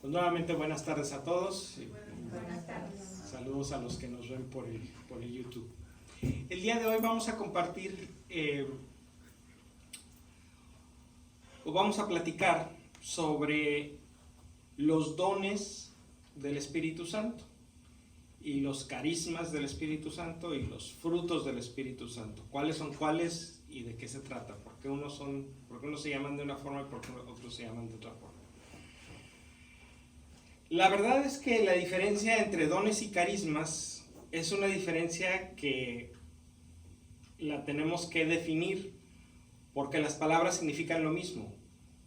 Pues nuevamente buenas tardes a todos. Buenas tardes. Saludos a los que nos ven por el YouTube. El día de hoy vamos a compartir o vamos a platicar sobre los dones del Espíritu Santo y los carismas del Espíritu Santo y los frutos del Espíritu Santo. ¿Cuáles son cuáles y de qué se trata? ¿Por qué unos se llaman de una forma y por qué otros se llaman de otra forma? La verdad es que la diferencia entre dones y carismas es una diferencia que la tenemos que definir porque las palabras significan lo mismo.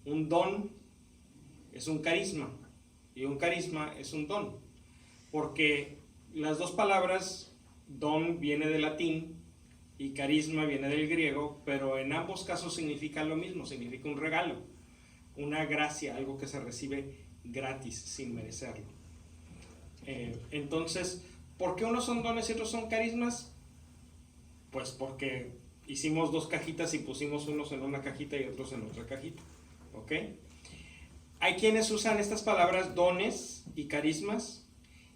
Un don es un carisma y un carisma es un don, porque las dos palabras, don viene del latín y carisma viene del griego, pero en ambos casos significan lo mismo, significa un regalo, una gracia, algo que se recibe gratis, sin merecerlo. Entonces, ¿por qué unos son dones y otros son carismas? Pues porque hicimos dos cajitas y pusimos unos en una cajita y otros en otra cajita. ¿Ok? Hay quienes usan estas palabras dones y carismas,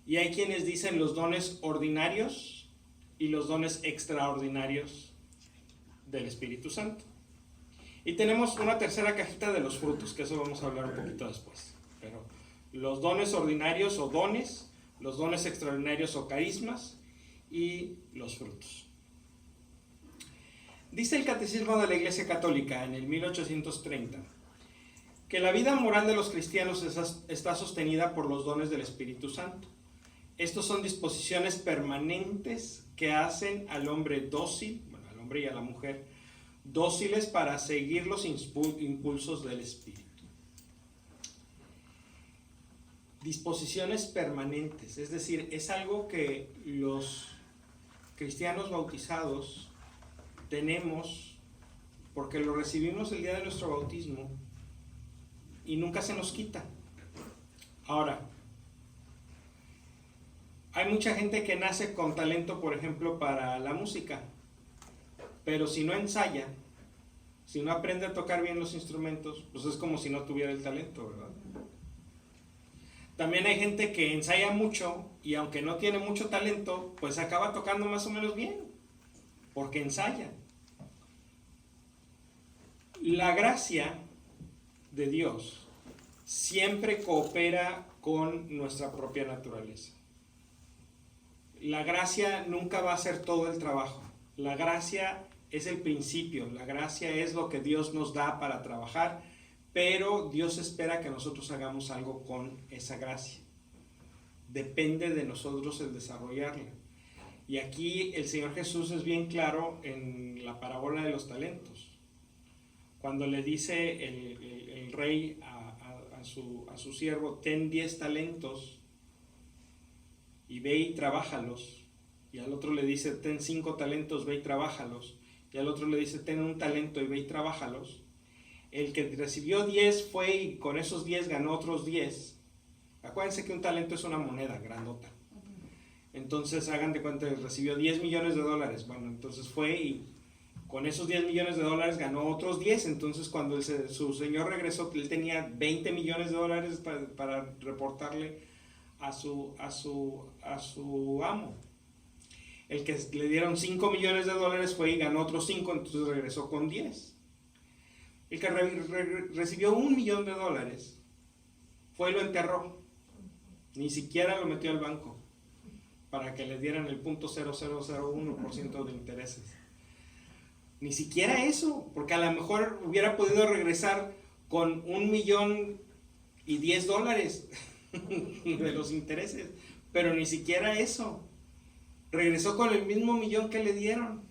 y hay quienes dicen los dones ordinarios y los dones extraordinarios del Espíritu Santo. Y tenemos una tercera cajita de los frutos, que eso vamos a hablar un poquito después. Pero los dones ordinarios o dones, los dones extraordinarios o carismas y los frutos. Dice el Catecismo de la Iglesia Católica en el 1830 que la vida moral de los cristianos está sostenida por los dones del Espíritu Santo. Estos son disposiciones permanentes que hacen al hombre dócil, bueno, al hombre y a la mujer, dóciles para seguir los impulsos del Espíritu. Disposiciones permanentes, es decir, es algo que los cristianos bautizados tenemos porque lo recibimos el día de nuestro bautismo y nunca se nos quita. Ahora, hay mucha gente que nace con talento, por ejemplo, para la música, pero si no ensaya, si no aprende a tocar bien los instrumentos, pues es como si no tuviera el talento, ¿verdad? También hay gente que ensaya mucho y aunque no tiene mucho talento, pues acaba tocando más o menos bien, porque ensaya. La gracia de Dios siempre coopera con nuestra propia naturaleza. La gracia nunca va a hacer todo el trabajo. La gracia es el principio, la gracia es lo que Dios nos da para trabajar, pero Dios espera que nosotros hagamos algo con esa gracia. Depende de nosotros el desarrollarla. Y aquí el Señor Jesús es bien claro en la parábola de los talentos. Cuando le dice el rey a su siervo, ten 10 talentos y ve y trabájalos. Y al otro le dice, ten 5 talentos, ve y trabájalos. Y al otro le dice, ten 1 talento y ve y trabájalos. El que recibió 10 fue y con esos 10 ganó otros 10. Acuérdense que un talento es una moneda grandota. Entonces hagan de cuenta que recibió 10 millones de dólares. Bueno, entonces fue y con esos 10 millones de dólares ganó otros 10. Entonces cuando su señor regresó, él tenía 20 millones de dólares para reportarle a su amo. El que le dieron 5 millones de dólares fue y ganó otros 5, entonces regresó con 10. El que recibió $1 millón fue y lo enterró. Ni siquiera lo metió al banco para que le dieran el 0.0001% de intereses. Ni siquiera eso, porque a lo mejor hubiera podido regresar con $1,010,000 de los intereses, pero ni siquiera eso. Regresó con el mismo millón que le dieron.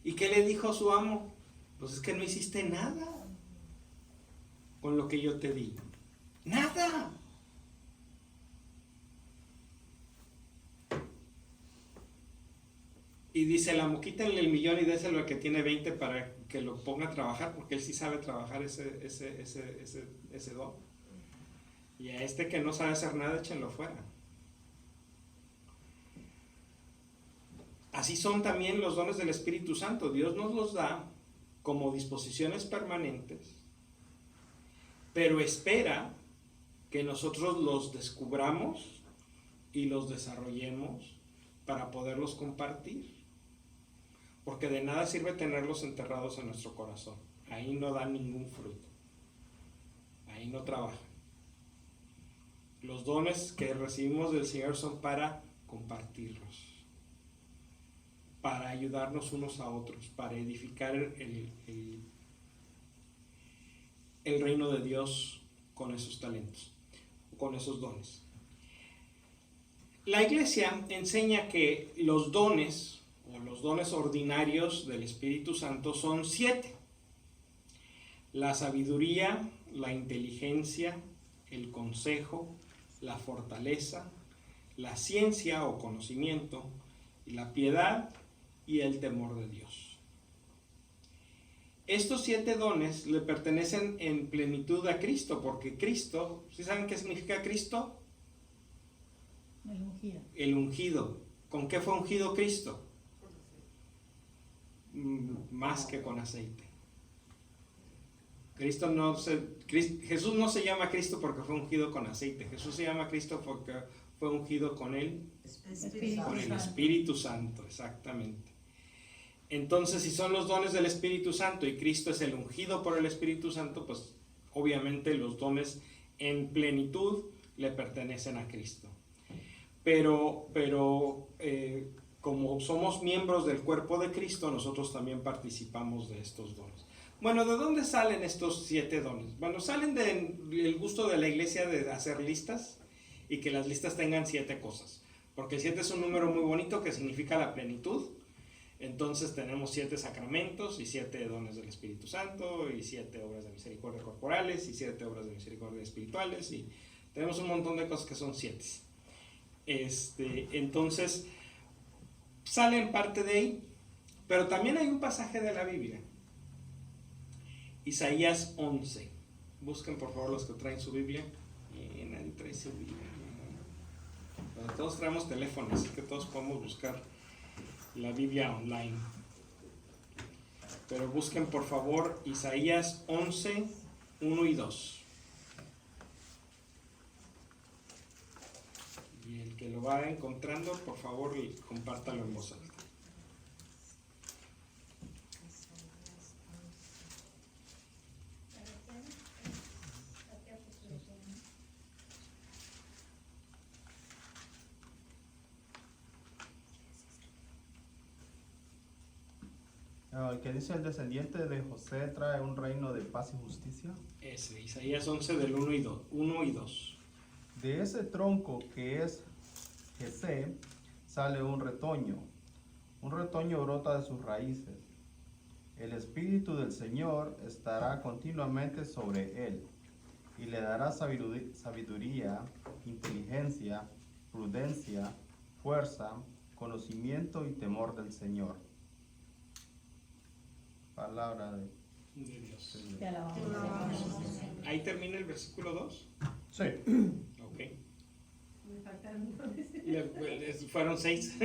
¿Y qué le dijo su amo? Pues es que no hiciste nada con lo que yo te di. ¡Nada! Y dice el amo, quítenle el millón y déselo al que tiene 20 para que lo ponga a trabajar, porque él sí sabe trabajar ese don. Y a este que no sabe hacer nada, échenlo fuera. Así son también los dones del Espíritu Santo. Dios nos los da como disposiciones permanentes, pero espera que nosotros los descubramos y los desarrollemos para poderlos compartir. Porque de nada sirve tenerlos enterrados en nuestro corazón. Ahí no dan ningún fruto. Ahí no trabajan. Los dones que recibimos del Señor son para compartirlos, para ayudarnos unos a otros, para edificar el reino de Dios con esos talentos, con esos dones. La iglesia enseña que los dones, o los dones ordinarios del Espíritu Santo, son 7. La sabiduría, la inteligencia, el consejo, la fortaleza, la ciencia o conocimiento, la piedad y el temor de Dios. Estos 7 dones le pertenecen en plenitud a Cristo, porque Cristo, ¿sí saben qué significa Cristo? El ungido. El ungido. ¿Con qué fue ungido Cristo? Más que con aceite. Jesús no se llama Cristo porque fue ungido con aceite. Jesús se llama Cristo porque fue ungido con el Espíritu Santo, exactamente. Entonces, si son los dones del Espíritu Santo y Cristo es el ungido por el Espíritu Santo, pues obviamente los dones en plenitud le pertenecen a Cristo. Pero como somos miembros del cuerpo de Cristo, nosotros también participamos de estos dones. Bueno, ¿de dónde salen estos 7 dones? Bueno, salen del gusto de la iglesia de hacer listas y que las listas tengan 7 cosas. Porque el 7 es un número muy bonito que significa la plenitud. Entonces tenemos 7 sacramentos y 7 dones del Espíritu Santo y 7 obras de misericordia corporales y 7 obras de misericordia espirituales y tenemos un montón de cosas que son 7. Entonces salen parte de ahí, pero también hay un pasaje de la Biblia, Isaías 11. Busquen por favor los que traen su Biblia. Nadie trae su Biblia. Pero todos traemos teléfonos, así que todos podemos buscar la Biblia online. Pero busquen por favor Isaías 11, 1 y 2. Y el que lo va encontrando, por favor, compártalo en voz alta. El que dice: el descendiente de José trae un reino de paz y justicia. Ese, Isaías 11 del 1 y 2. De ese tronco que es Jesé sale un retoño brota de sus raíces. El Espíritu del Señor estará continuamente sobre él, y le dará sabiduría, inteligencia, prudencia, fuerza, conocimiento y temor del Señor. Palabra de Dios. Te alabamos. Ahí termina el versículo 2. Sí. Ok. Me faltaron Fueron 6.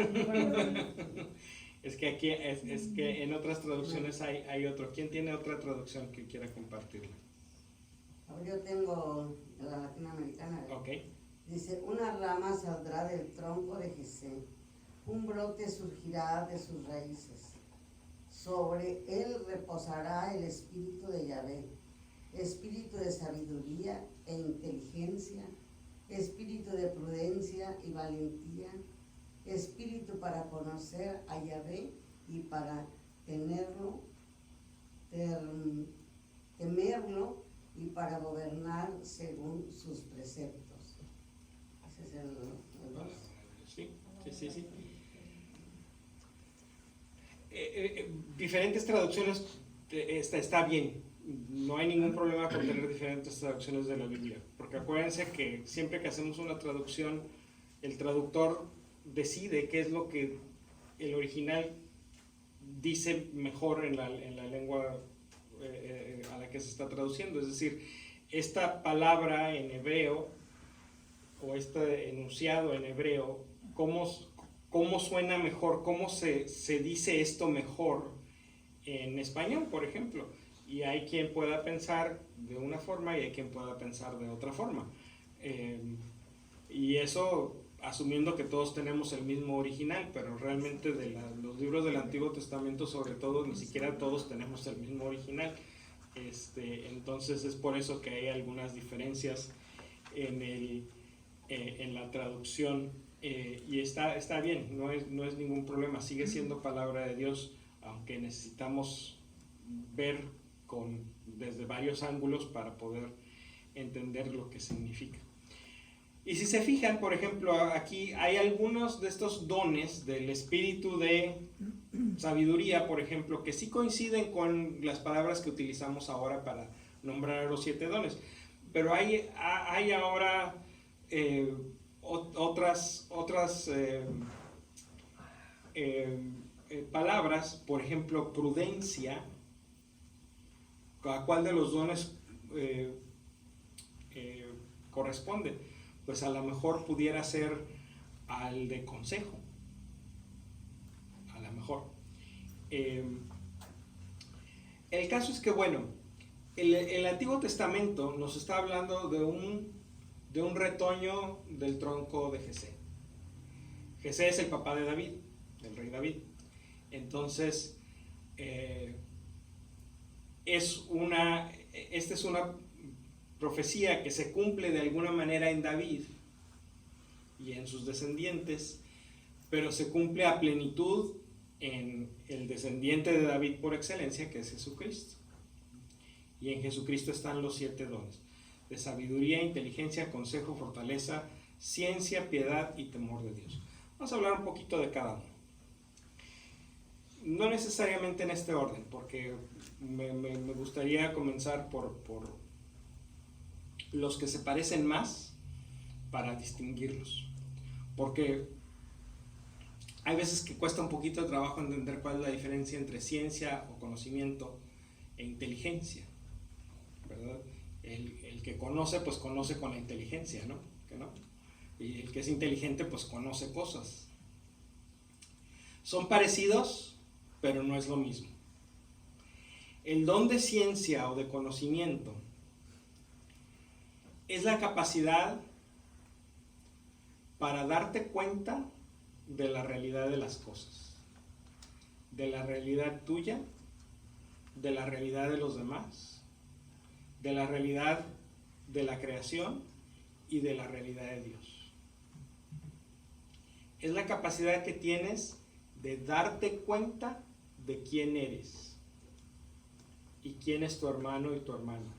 Es que aquí es que en otras traducciones hay otro. ¿Quién tiene otra traducción que quiera compartirla? Yo tengo la latinoamericana. Ok. Dice: una rama saldrá del tronco de Jesé, un brote surgirá de sus raíces. Sobre él reposará el espíritu de Yahvé, espíritu de sabiduría e inteligencia, espíritu de prudencia y valentía, espíritu para conocer a Yahvé y para temerlo y para gobernar según sus preceptos. Ese es el 2. Sí. Diferentes traducciones está bien. No hay ningún problema con tener diferentes traducciones de la Biblia, porque acuérdense que siempre que hacemos una traducción, el traductor decide qué es lo que el original dice mejor en la lengua a la que se está traduciendo. Es decir, esta palabra en hebreo o este enunciado en hebreo, ¿cómo suena mejor? ¿Cómo se dice esto mejor en español, por ejemplo? Y hay quien pueda pensar de una forma y hay quien pueda pensar de otra forma. Y eso asumiendo que todos tenemos el mismo original, pero realmente los libros del Antiguo Testamento, sobre todo, ni siquiera todos tenemos el mismo original. Entonces es por eso que hay algunas diferencias en la traducción, y está bien, no es ningún problema, sigue siendo palabra de Dios, aunque necesitamos ver desde varios ángulos para poder entender lo que significa. Y si se fijan, por ejemplo, aquí hay algunos de estos dones del espíritu de sabiduría, por ejemplo, que sí coinciden con las palabras que utilizamos ahora para nombrar los 7 dones. Pero hay ahora otras palabras, por ejemplo, prudencia. ¿A cuál de los dones corresponde? Pues a lo mejor pudiera ser al de consejo, a lo mejor. El caso es que, bueno, el Antiguo Testamento nos está hablando de un retoño del tronco de Jesé. Jesé es el papá de David, del rey David. Entonces, esta es una profecía que se cumple de alguna manera en David y en sus descendientes, pero se cumple a plenitud en el descendiente de David por excelencia, que es Jesucristo. Y en Jesucristo están los 7 dones: de sabiduría, inteligencia, consejo, fortaleza, ciencia, piedad y temor de Dios. Vamos a hablar un poquito de cada uno. No necesariamente en este orden, porque me gustaría comenzar por los que se parecen más para distinguirlos, porque hay veces que cuesta un poquito de trabajo entender cuál es la diferencia entre ciencia o conocimiento e inteligencia, ¿verdad? El que conoce, pues conoce con la inteligencia, ¿no? ¿Que no? Y el que es inteligente, pues conoce cosas. Son parecidos, pero no es lo mismo. El don de ciencia o de conocimiento es la capacidad para darte cuenta de la realidad de las cosas, de la realidad tuya, de la realidad de los demás, de la realidad de la creación y de la realidad de Dios. Es la capacidad que tienes de darte cuenta de quién eres y quién es tu hermano y tu hermana,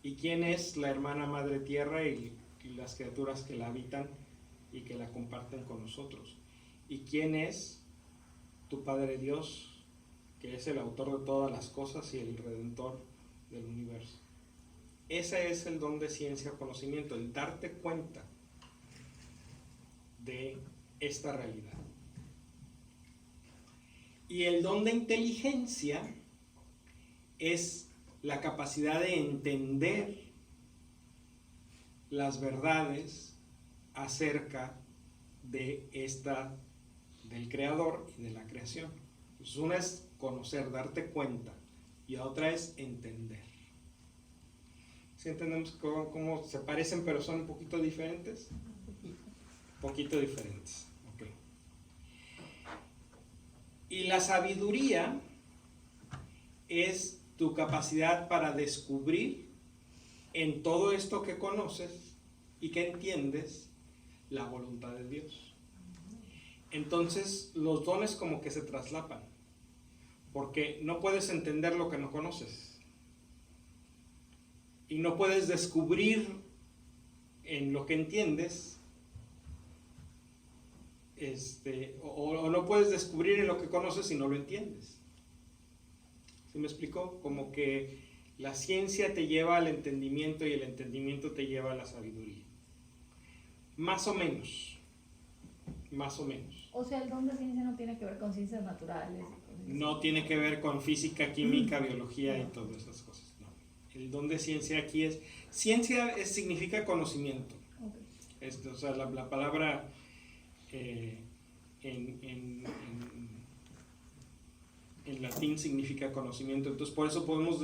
y quién es la hermana madre tierra y las criaturas que la habitan y que la comparten con nosotros, y quién es tu Padre Dios, que es el autor de todas las cosas y el redentor del universo. Ese es el don de ciencia o conocimiento, el darte cuenta de esta realidad. Y el don de inteligencia es la capacidad de entender las verdades acerca del Creador y de la creación. Entonces, una es conocer, darte cuenta, y otra es entender. ¿Sí entendemos cómo se parecen pero son un poquito diferentes? Un poquito diferentes. Okay. Y la sabiduría es tu capacidad para descubrir en todo esto que conoces y que entiendes la voluntad de Dios. Entonces los dones como que se traslapan, porque no puedes entender lo que no conoces y no puedes descubrir en lo que entiendes, o no puedes descubrir en lo que conoces si no lo entiendes. ¿Sí me explico? Como que la ciencia te lleva al entendimiento y el entendimiento te lleva a la sabiduría. Más o menos. Más o menos. O sea, el don de ciencia no tiene que ver con ciencias naturales. No tiene que ver con física, química, biología y todas esas cosas. No. El don de ciencia aquí es... Ciencia significa conocimiento. Okay. O sea, la palabra en latín significa conocimiento. Entonces, por eso podemos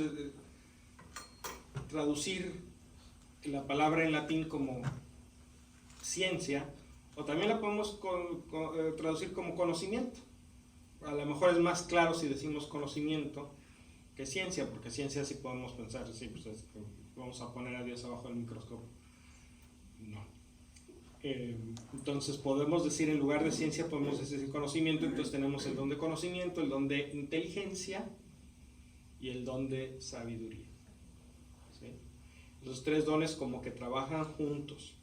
traducir la palabra en latín como ciencia, o también la podemos traducir como conocimiento. A lo mejor es más claro si decimos conocimiento que ciencia, porque ciencia sí podemos pensar, sí, pues vamos a poner a Dios abajo del microscopio. No. Entonces podemos decir, en lugar de ciencia, podemos decir conocimiento. Entonces tenemos el don de conocimiento, el don de inteligencia y el don de sabiduría. ¿Sí? Los tres dones como que trabajan juntos.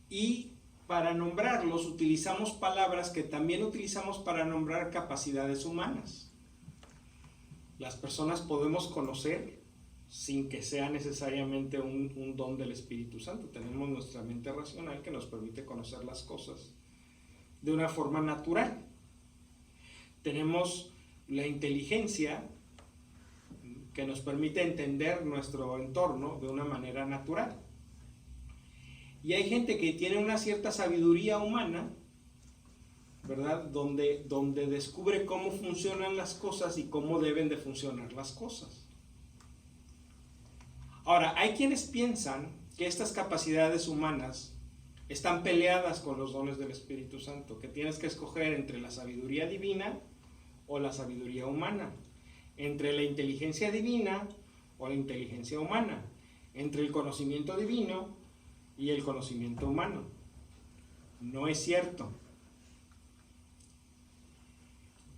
Y para nombrarlos utilizamos palabras que también utilizamos para nombrar capacidades humanas. Las personas podemos conocer sin que sea necesariamente un don del Espíritu Santo. Tenemos nuestra mente racional que nos permite conocer las cosas de una forma natural. Tenemos la inteligencia que nos permite entender nuestro entorno de una manera natural. Y hay gente que tiene una cierta sabiduría humana, ¿verdad? Donde descubre cómo funcionan las cosas y cómo deben de funcionar las cosas. Ahora, hay quienes piensan que estas capacidades humanas están peleadas con los dones del Espíritu Santo, que tienes que escoger entre la sabiduría divina o la sabiduría humana, entre la inteligencia divina o la inteligencia humana, entre el conocimiento divino y el conocimiento humano. No es cierto.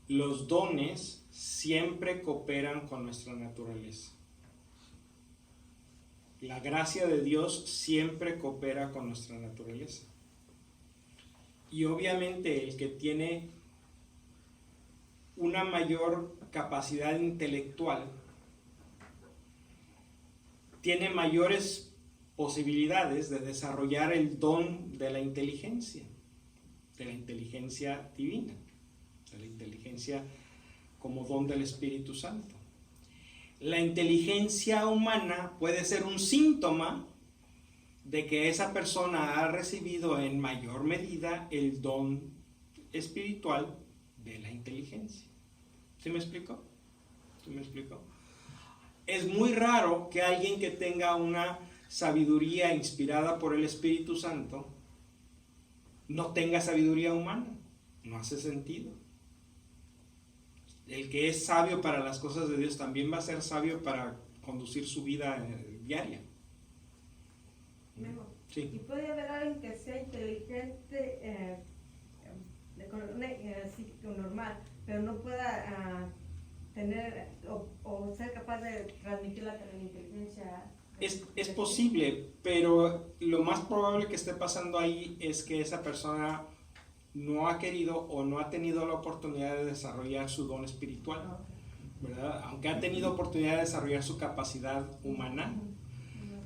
Los dones siempre cooperan con nuestra naturaleza. La gracia de Dios siempre coopera con nuestra naturaleza. Y obviamente el que tiene una mayor capacidad intelectual tiene mayores posibilidades de desarrollar el don de la inteligencia divina, de la inteligencia como don del Espíritu Santo. La inteligencia humana puede ser un síntoma de que esa persona ha recibido en mayor medida el don espiritual de la inteligencia. ¿Sí me explico? ¿Sí me explico? Es muy raro que alguien que tenga una sabiduría inspirada por el Espíritu Santo no tenga sabiduría humana. No hace sentido. El que es sabio para las cosas de Dios también va a ser sabio para conducir su vida diaria. Memo, Sí. ¿y puede haber alguien que sea inteligente, así normal, pero no pueda tener o ser capaz de transmitir la inteligencia? Es posible, pero lo más probable que esté pasando ahí es que esa persona no ha querido o no ha tenido la oportunidad de desarrollar su don espiritual, ¿verdad? Aunque ha tenido oportunidad de desarrollar su capacidad humana,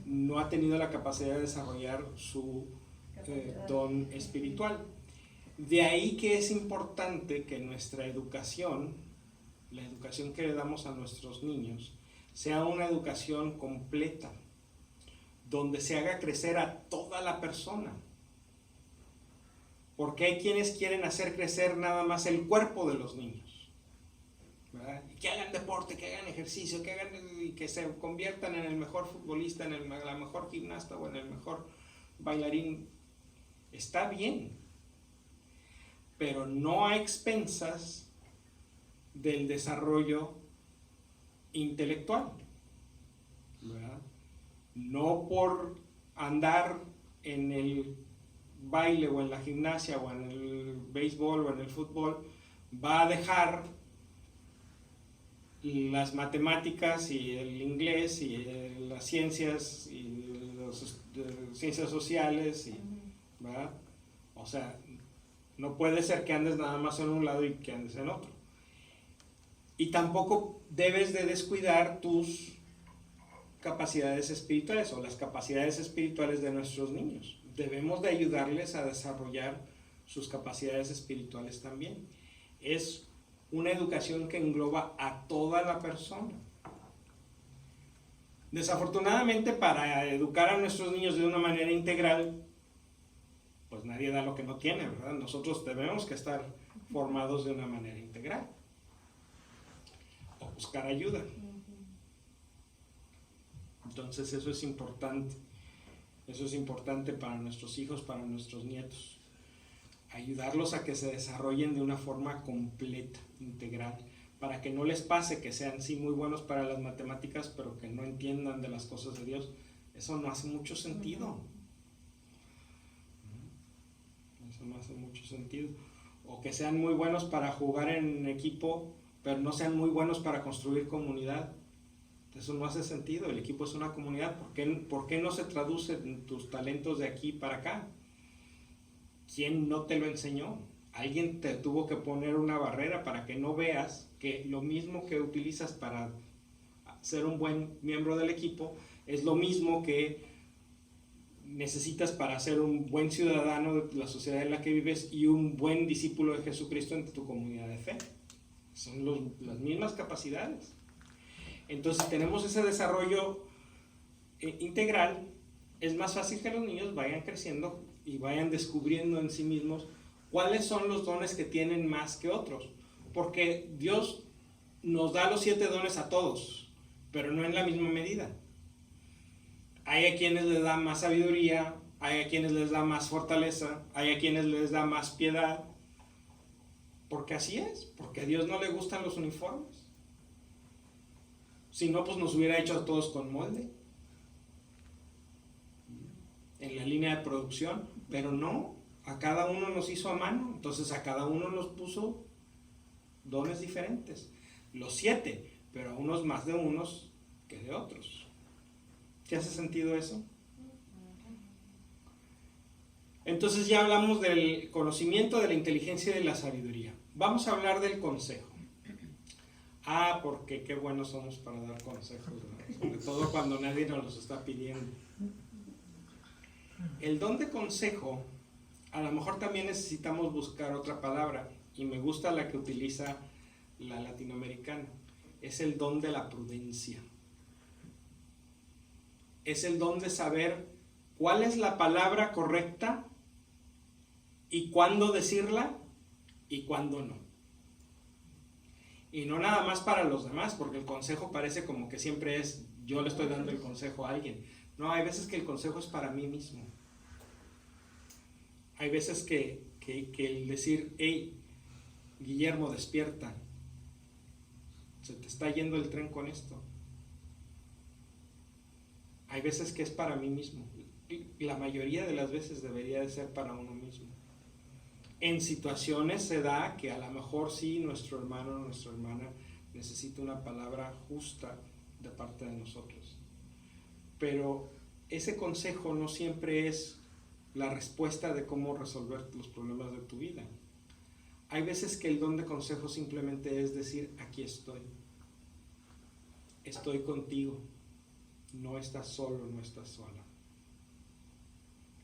no ha tenido la capacidad de desarrollar su don espiritual. De ahí que es importante que nuestra educación, la educación que le damos a nuestros niños, sea una educación completa, donde se haga crecer a toda la persona. Porque hay quienes quieren hacer crecer nada más el cuerpo de los niños, ¿verdad? Y que hagan deporte, que hagan ejercicio, y que se conviertan en el mejor futbolista, en la mejor gimnasta o en el mejor bailarín. Está bien, pero no a expensas del desarrollo intelectual, ¿verdad? No por andar en el baile o en la gimnasia o en el béisbol o en el fútbol va a dejar las matemáticas y el inglés y las ciencias y las ciencias sociales, ¿verdad? O sea, no puede ser que andes nada más en un lado y que andes en otro. Y tampoco debes de descuidar tus capacidades espirituales o las capacidades espirituales de nuestros niños. Debemos de ayudarles a desarrollar sus capacidades espirituales también. Es una educación que engloba a toda la persona. Desafortunadamente, para educar a nuestros niños de una manera integral, pues nadie da lo que no tiene, ¿verdad? Nosotros debemos que estar formados de una manera integral o buscar ayuda. Entonces eso es importante. Eso es importante para nuestros hijos, para nuestros nietos. Ayudarlos a que se desarrollen de una forma completa, integral, para que no les pase que sean sí muy buenos para las matemáticas, pero que no entiendan de las cosas de Dios. Eso no hace mucho sentido. Eso no hace mucho sentido. O que sean muy buenos para jugar en equipo, pero no sean muy buenos para construir comunidad. Eso no hace sentido. El equipo es una comunidad. ¿Por qué no se traducen tus talentos de aquí para acá? ¿Quién no te lo enseñó? Alguien te tuvo que poner una barrera para que no veas que lo mismo que utilizas para ser un buen miembro del equipo es lo mismo que necesitas para ser un buen ciudadano de la sociedad en la que vives y un buen discípulo de Jesucristo en tu comunidad de fe. Son las mismas capacidades. Entonces, si tenemos ese desarrollo integral, es más fácil que los niños vayan creciendo y vayan descubriendo en sí mismos cuáles son los dones que tienen más que otros. Porque Dios nos da los 7 dones a todos, pero no en la misma medida. Hay a quienes les da más sabiduría, hay a quienes les da más fortaleza, hay a quienes les da más piedad. Porque así es, porque a Dios no le gustan los uniformes. Si no, pues nos hubiera hecho a todos con molde en la línea de producción, pero no, a cada uno nos hizo a mano, entonces a cada uno nos puso dones diferentes, los 7, pero a unos más de unos que de otros. ¿Qué hace sentido eso? Entonces ya hablamos del conocimiento, de la inteligencia y de la sabiduría. Vamos a hablar del consejo. Porque qué buenos somos para dar consejos, ¿no? Sobre todo cuando nadie nos los está pidiendo. El don de consejo, a lo mejor también necesitamos buscar otra palabra, y me gusta la que utiliza la latinoamericana. Es el don de la prudencia. Es el don de saber cuál es la palabra correcta y cuándo decirla y cuándo no. Y no nada más para los demás, porque el consejo parece como que siempre es yo le estoy dando el consejo a alguien. No, hay veces que el consejo es para mí mismo. Hay veces que el decir, hey, Guillermo, despierta. Se te está yendo el tren con esto. Hay veces que es para mí mismo. Y la mayoría de las veces debería de ser para uno mismo. En situaciones se da que a lo mejor sí nuestro hermano o nuestra hermana necesita una palabra justa de parte de nosotros. Pero ese consejo no siempre es la respuesta de cómo resolver los problemas de tu vida. Hay veces que el don de consejo simplemente es decir, aquí estoy. Estoy contigo. No estás solo, no estás sola.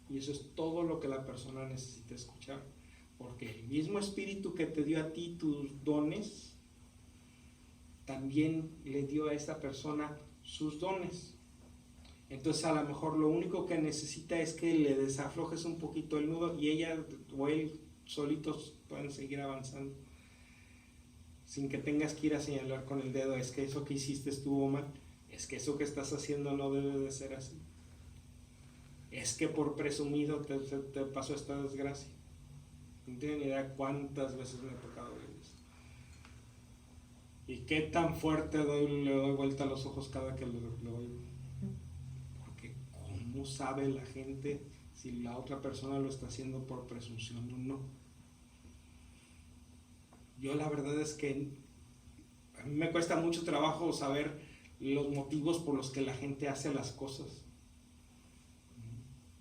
Y eso es todo lo que la persona necesita escuchar. Porque el mismo espíritu que te dio a ti tus dones, también le dio a esta persona sus dones. Entonces a lo mejor lo único que necesita es que le desaflojes un poquito el nudo y ella o él solitos pueden seguir avanzando. Sin que tengas que ir a señalar con el dedo, es que eso que hiciste estuvo mal, es que eso que estás haciendo no debe de ser así. Es que por presumido te pasó esta desgracia. No tienen ni idea cuántas veces me ha tocado ver esto. Y qué tan fuerte le doy vuelta a los ojos cada que lo oigo. Porque ¿cómo sabe la gente si la otra persona lo está haciendo por presunción o no? Yo la verdad es que a mí me cuesta mucho trabajo saber los motivos por los que la gente hace las cosas.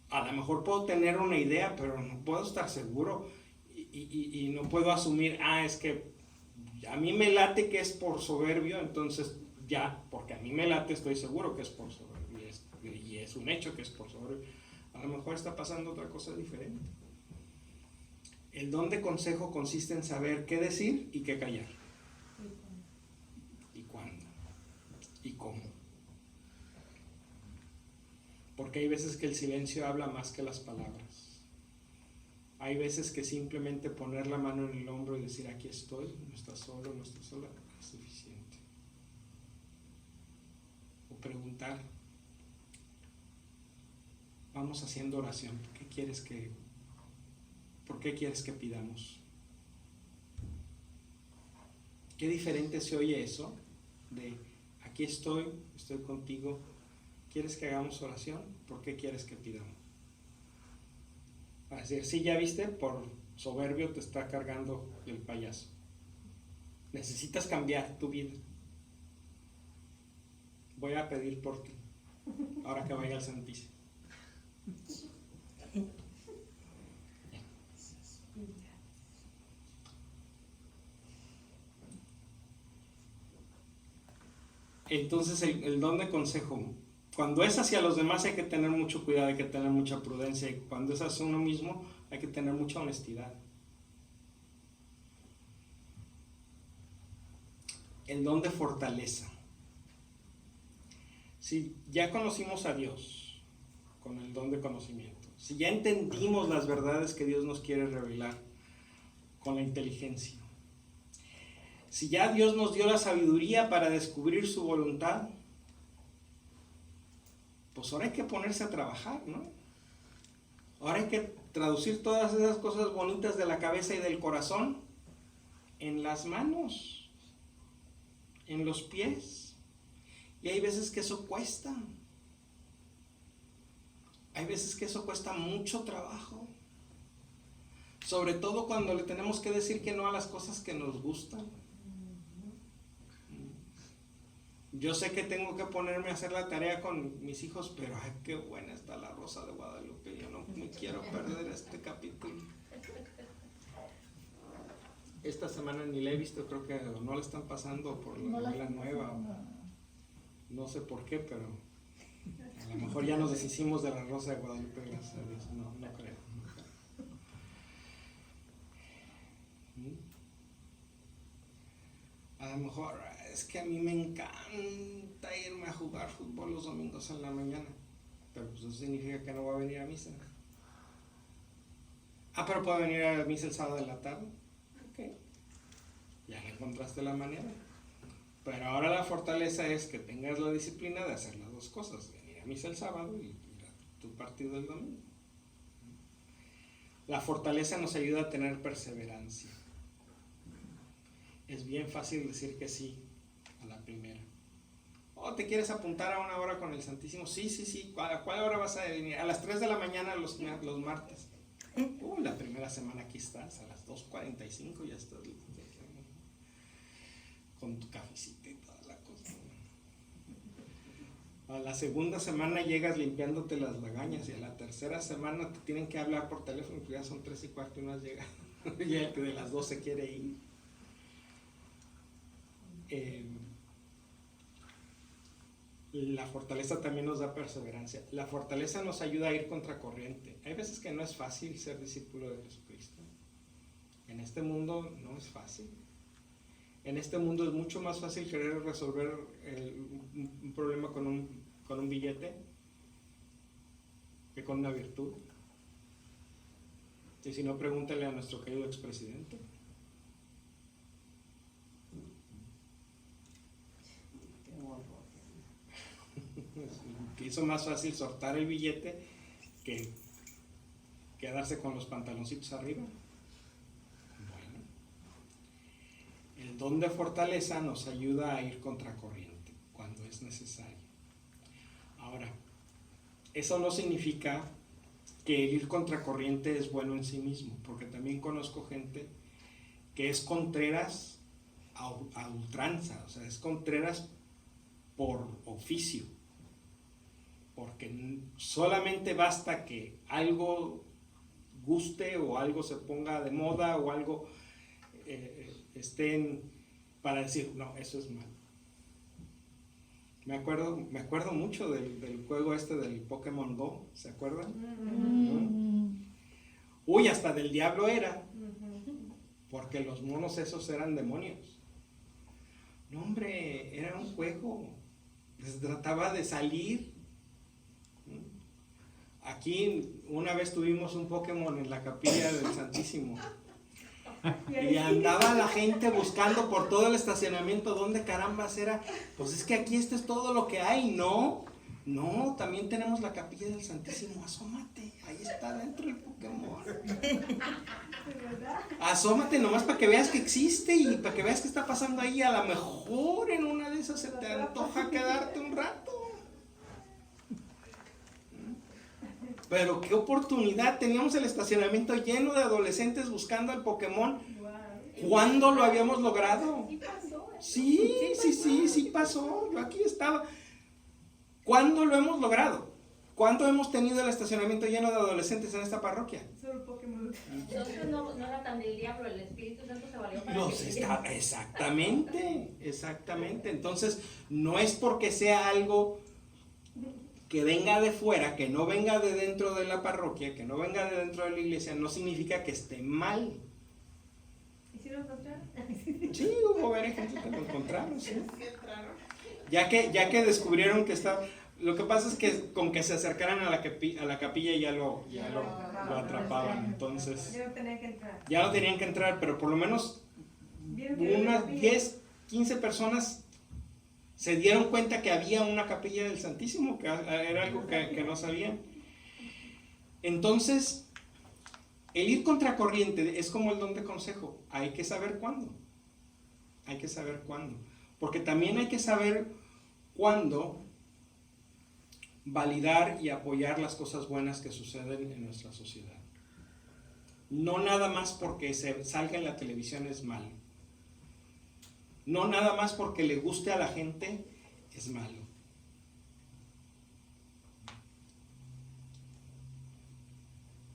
A lo mejor puedo tener una idea, pero no puedo estar seguro y no puedo asumir, es que a mí me late que es por soberbio, entonces ya, porque a mí me late, estoy seguro que es por soberbio y es un hecho que es por soberbio. A lo mejor está pasando otra cosa diferente. El don de consejo consiste en saber qué decir y qué callar. ¿Y cuándo? ¿Y cómo? Porque hay veces que el silencio habla más que las palabras. Hay veces que simplemente poner la mano en el hombro y decir aquí estoy, no estás solo, no estás sola, es suficiente. O preguntar. vamos haciendo oración. ¿Por qué quieres que pidamos? Qué diferente se oye eso de aquí estoy contigo. ¿Quieres que hagamos oración? ¿Por qué quieres que pidamos? Para decir, sí, ya viste, por soberbio te está cargando el payaso. Necesitas cambiar tu vida. Voy a pedir por ti, ahora que vaya al Santísimo. Entonces el don de consejo, cuando es hacia los demás hay que tener mucho cuidado, hay que tener mucha prudencia, y cuando es hacia uno mismo hay que tener mucha honestidad. El don de fortaleza. Si ya conocimos a Dios con el don de conocimiento, si ya entendimos las verdades que Dios nos quiere revelar con la inteligencia, si ya Dios nos dio la sabiduría para descubrir su voluntad, pues ahora hay que ponerse a trabajar, ¿no? Ahora hay que traducir todas esas cosas bonitas de la cabeza y del corazón en las manos, en los pies. Y hay veces que eso cuesta. Hay veces que eso cuesta mucho trabajo. Sobre todo cuando le tenemos que decir que no a las cosas que nos gustan. Yo sé que tengo que ponerme a hacer la tarea con mis hijos, pero ay, qué buena está La Rosa de Guadalupe. Yo no me quiero perder este capítulo. Esta semana ni la he visto, creo que no la están pasando por la novela nueva. No sé por qué, pero a lo mejor ya nos deshicimos de La Rosa de Guadalupe, gracias a Dios. No creo. A lo mejor es que a mí me encanta irme a jugar fútbol los domingos en la mañana, pero pues eso significa que no voy a venir a misa. Pero puedo venir a misa el sábado de la tarde. Ok, ya le encontraste la manera. Pero ahora la fortaleza es que tengas la disciplina de hacer las dos cosas, venir a misa el sábado y ir a tu partido el domingo. La fortaleza nos ayuda a tener perseverancia. Es bien fácil decir que sí a la primera. ¿Te quieres apuntar a una hora con el Santísimo? Sí. ¿A cuál hora vas a venir? A las 3 de la mañana los martes. La primera semana aquí estás, a las 2:45 ya estás con tu cafecito y toda la cosa. A la segunda semana llegas limpiándote las lagañas, y a la tercera semana te tienen que hablar por teléfono, porque ya son 3:15 y no has llegado. Ya el que de las 12 quiere ir. La fortaleza también nos da perseverancia. La fortaleza nos ayuda a ir contracorriente. Hay veces que no es fácil ser discípulo de Jesucristo. En este mundo no es fácil. En este mundo es mucho más fácil querer resolver un problema con un billete que con una virtud. Y si no, pregúntale a nuestro querido expresidente. Que hizo más fácil soltar el billete que quedarse con los pantaloncitos arriba. Bueno, el don de fortaleza nos ayuda a ir contracorriente cuando es necesario. Ahora, eso no significa que el ir contracorriente es bueno en sí mismo, porque también conozco gente que es contreras a ultranza, o sea, es contreras por oficio, porque solamente basta que algo guste o algo se ponga de moda o algo estén para decir, no, eso es malo. Me acuerdo mucho del juego del Pokémon Go, ¿se acuerdan? Uy, hasta del diablo era, porque los monos esos eran demonios. No, hombre, era un juego, se trataba de salir. Aquí una vez tuvimos un Pokémon en la capilla del Santísimo y andaba la gente buscando por todo el estacionamiento dónde carambas era. Pues es que aquí esto es todo lo que hay. No No, también tenemos la capilla del Santísimo. Asómate, ahí está dentro el Pokémon. ¿Verdad? Asómate nomás para que veas que existe y para que veas qué está pasando ahí. A lo mejor en una de esas se te antoja quedarte un rato. Pero qué oportunidad, teníamos el estacionamiento lleno de adolescentes buscando al Pokémon. Wow. ¿Cuándo lo habíamos logrado? Sí pasó. Sí pasó. Yo aquí estaba. ¿Cuándo lo hemos logrado? ¿Cuándo hemos tenido el estacionamiento lleno de adolescentes en esta parroquia? Solo Pokémon. Entonces no era tan del diablo, el Espíritu Santo se valió para Los que está, exactamente. Entonces, no es porque sea algo que venga de fuera, que no venga de dentro de la parroquia, que no venga de dentro de la iglesia, no significa que esté mal. ¿Y si lo encontraron? Sí, hubo varias gente que lo encontraron, sí. Ya que descubrieron que estaba... Lo que pasa es que con que se acercaran a la capilla ya lo atrapaban, entonces... Yo no tenía que entrar. Ya no tenían que entrar, pero por lo menos ¿Vieron que unas había 10, 15 personas se dieron cuenta que había una capilla del Santísimo, que era algo que no sabían. Entonces, el ir contracorriente es como el don de consejo. Hay que saber cuándo. Hay que saber cuándo. Porque también hay que saber cuándo validar y apoyar las cosas buenas que suceden en nuestra sociedad. No nada más porque se salga en la televisión es malo. No nada más porque le guste a la gente es malo.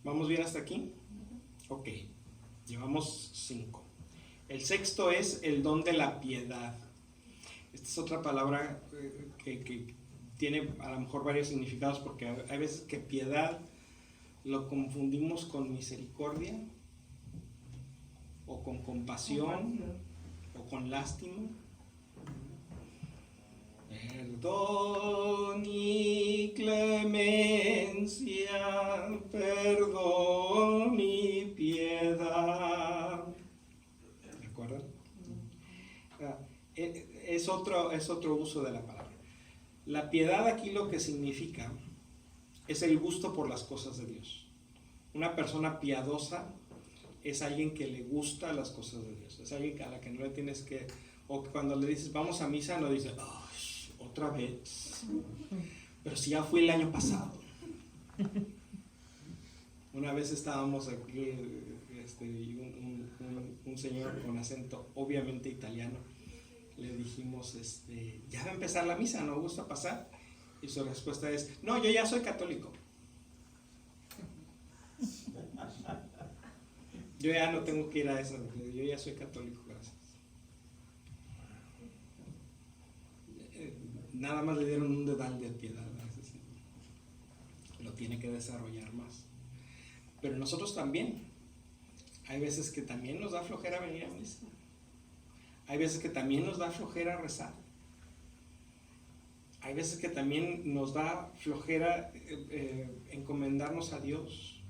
¿Vamos bien hasta aquí? Ok, llevamos 5. El sexto es el don de la piedad. Esta es otra palabra que tiene a lo mejor varios significados, porque hay veces que piedad lo confundimos con misericordia, o con compasión, o con lástima. Perdón y clemencia, perdón y piedad. ¿Recuerdan? Es otro uso de la palabra. La piedad aquí lo que significa es el gusto por las cosas de Dios. Una persona piadosa es alguien que le gusta las cosas de Dios. Es alguien a la que no le tienes que... O cuando le dices, vamos a misa, no dice, otra vez. Pero si ya fui el año pasado. Una vez estábamos aquí, y un señor con acento obviamente italiano, le dijimos, ya va a empezar la misa, ¿no gusta pasar? Y su respuesta es, no, yo ya soy católico. Yo ya no tengo que ir a eso, yo ya soy católico, gracias. Nada más le dieron un dedal de piedad, lo tiene que desarrollar más. Pero nosotros también, hay veces que también nos da flojera venir a misa. Hay veces que también nos da flojera rezar. Hay veces que también nos da flojera encomendarnos a Dios,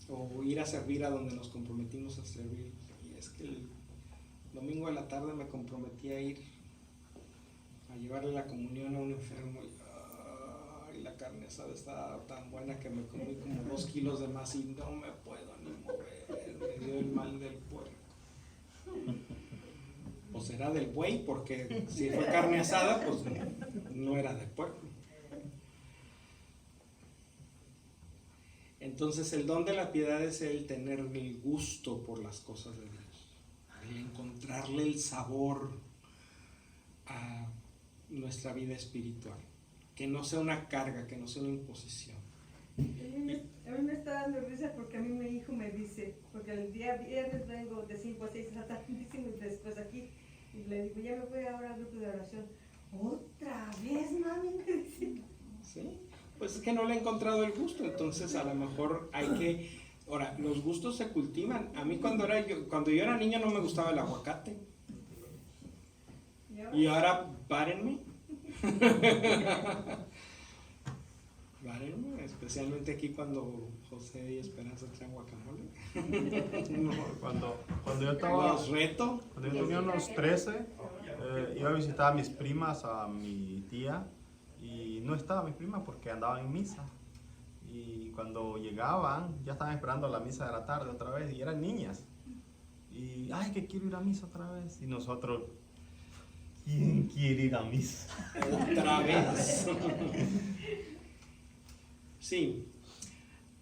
o ir a servir a donde nos comprometimos a servir. Y es que el domingo a la tarde me comprometí a ir a llevarle la comunión a un enfermo y la carne asada estaba tan buena que me comí como 2 kilos de más y no me puedo ni mover, me dio el mal del puerco. O será del buey, porque si fue carne asada, pues no era del puerco. Entonces el don de la piedad es el tener el gusto por las cosas de Dios, el encontrarle el sabor a nuestra vida espiritual, que no sea una carga, que no sea una imposición. A mí me está dando risa porque a mí mi hijo me dice, porque el día viernes vengo de 5 a 6 a la tardísimo y después aquí, y le digo, ya me voy ahora al grupo de oración. ¿Otra vez, mami? Me dice. ¿Sí? Pues es que no le he encontrado el gusto, entonces a lo mejor hay que... Ahora, los gustos se cultivan. A mí cuando yo era niño no me gustaba el aguacate. Y ahora, párenme. Párenme, especialmente aquí cuando José y Esperanza traen guacamole. No, cuando yo estaba... Los reto. Cuando yo tenía unos 13, iba a visitar a mis primas, a mi tía y no estaba mi prima porque andaba en misa. Y cuando llegaban, ya estaban esperando la misa de la tarde otra vez, y eran niñas. Y, ay, que quiero ir a misa otra vez. Y nosotros, ¿quién quiere ir a misa? Otra vez. Sí,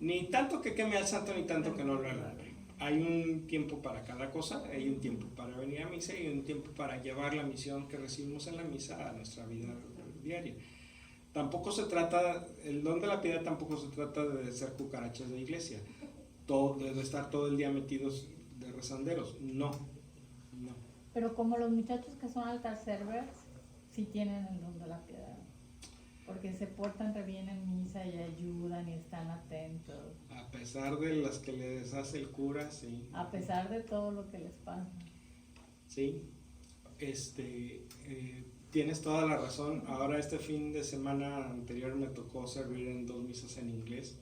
ni tanto que queme al santo, ni tanto que no lo alumbre. Hay un tiempo para cada cosa, hay un tiempo para venir a misa y un tiempo para llevar la misión que recibimos en la misa a nuestra vida diaria. Tampoco se trata, el don de la piedad tampoco se trata de ser cucarachas de iglesia, de estar todo el día metidos de rezanderos, no. Pero como los muchachos que son altar servers, sí tienen el don de la piedad. Porque se portan re bien en misa y ayudan y están atentos. A pesar de las que les hace el cura, sí. A pesar de todo lo que les pasa. Sí, tienes toda la razón. Ahora este fin de semana anterior me tocó servir en 2 misas en inglés.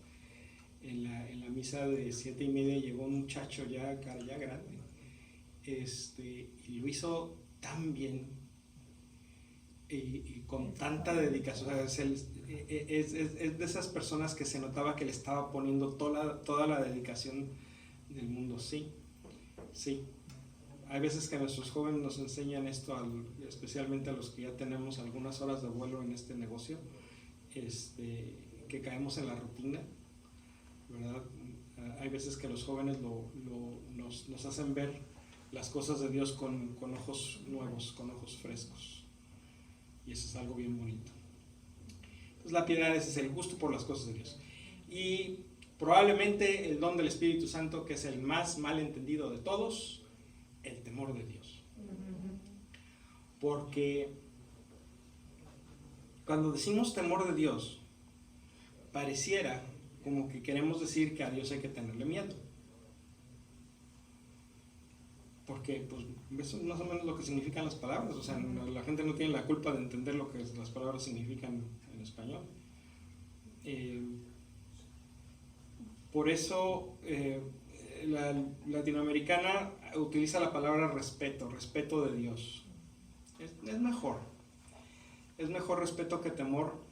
En la misa de 7:30 llegó un muchacho ya grande. Y lo hizo tan bien y con tanta dedicación. O sea, es de esas personas que se notaba que le estaba poniendo toda la dedicación del mundo. Sí. Hay veces que nuestros jóvenes nos enseñan esto, especialmente a los que ya tenemos algunas horas de vuelo en este negocio, que caemos en la rutina, ¿verdad? Hay veces que los jóvenes nos hacen ver las cosas de Dios con ojos nuevos, con ojos frescos. Y eso es algo bien bonito. Entonces la piedad es el gusto por las cosas de Dios. Y probablemente el don del Espíritu Santo, que es el más mal entendido de todos, el temor de Dios. Porque cuando decimos temor de Dios, pareciera como que queremos decir que a Dios hay que tenerle miedo. Porque pues eso es más o menos lo que significan las palabras. O sea, la gente no tiene la culpa de entender lo que las palabras significan en español. Por eso la latinoamericana utiliza la palabra respeto de Dios. Es mejor respeto que temor,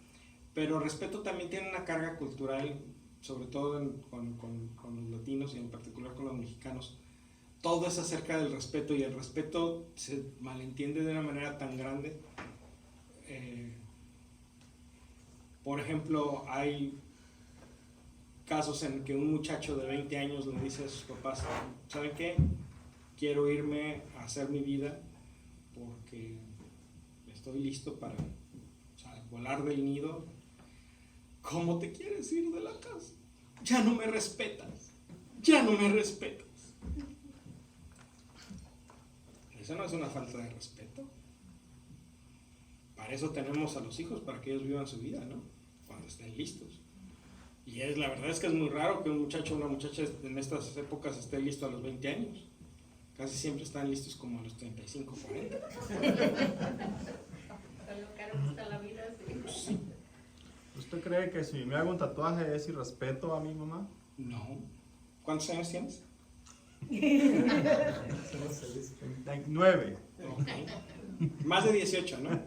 pero respeto también tiene una carga cultural, sobre todo con los latinos y en particular con los mexicanos. Todo es acerca del respeto, y el respeto se malentiende de una manera tan grande. Por ejemplo, hay casos en que un muchacho de 20 años le dice a sus papás: ¿saben qué? Quiero irme a hacer mi vida porque estoy listo para volar del nido. ¿Cómo te quieres ir de la casa? Ya no me respetas. Eso no es una falta de respeto. Para eso tenemos a los hijos, para que ellos vivan su vida, ¿no? Cuando estén listos. Y la verdad es que es muy raro que un muchacho o una muchacha en estas épocas esté listo a los 20 años. Casi siempre están listos como a los 35, 40. Con lo caro que está la vida, sí. ¿Usted cree que si me hago un tatuaje es irrespeto a mi mamá? No. ¿Cuántos años tienes? 9. Okay. Más de 18, ¿no?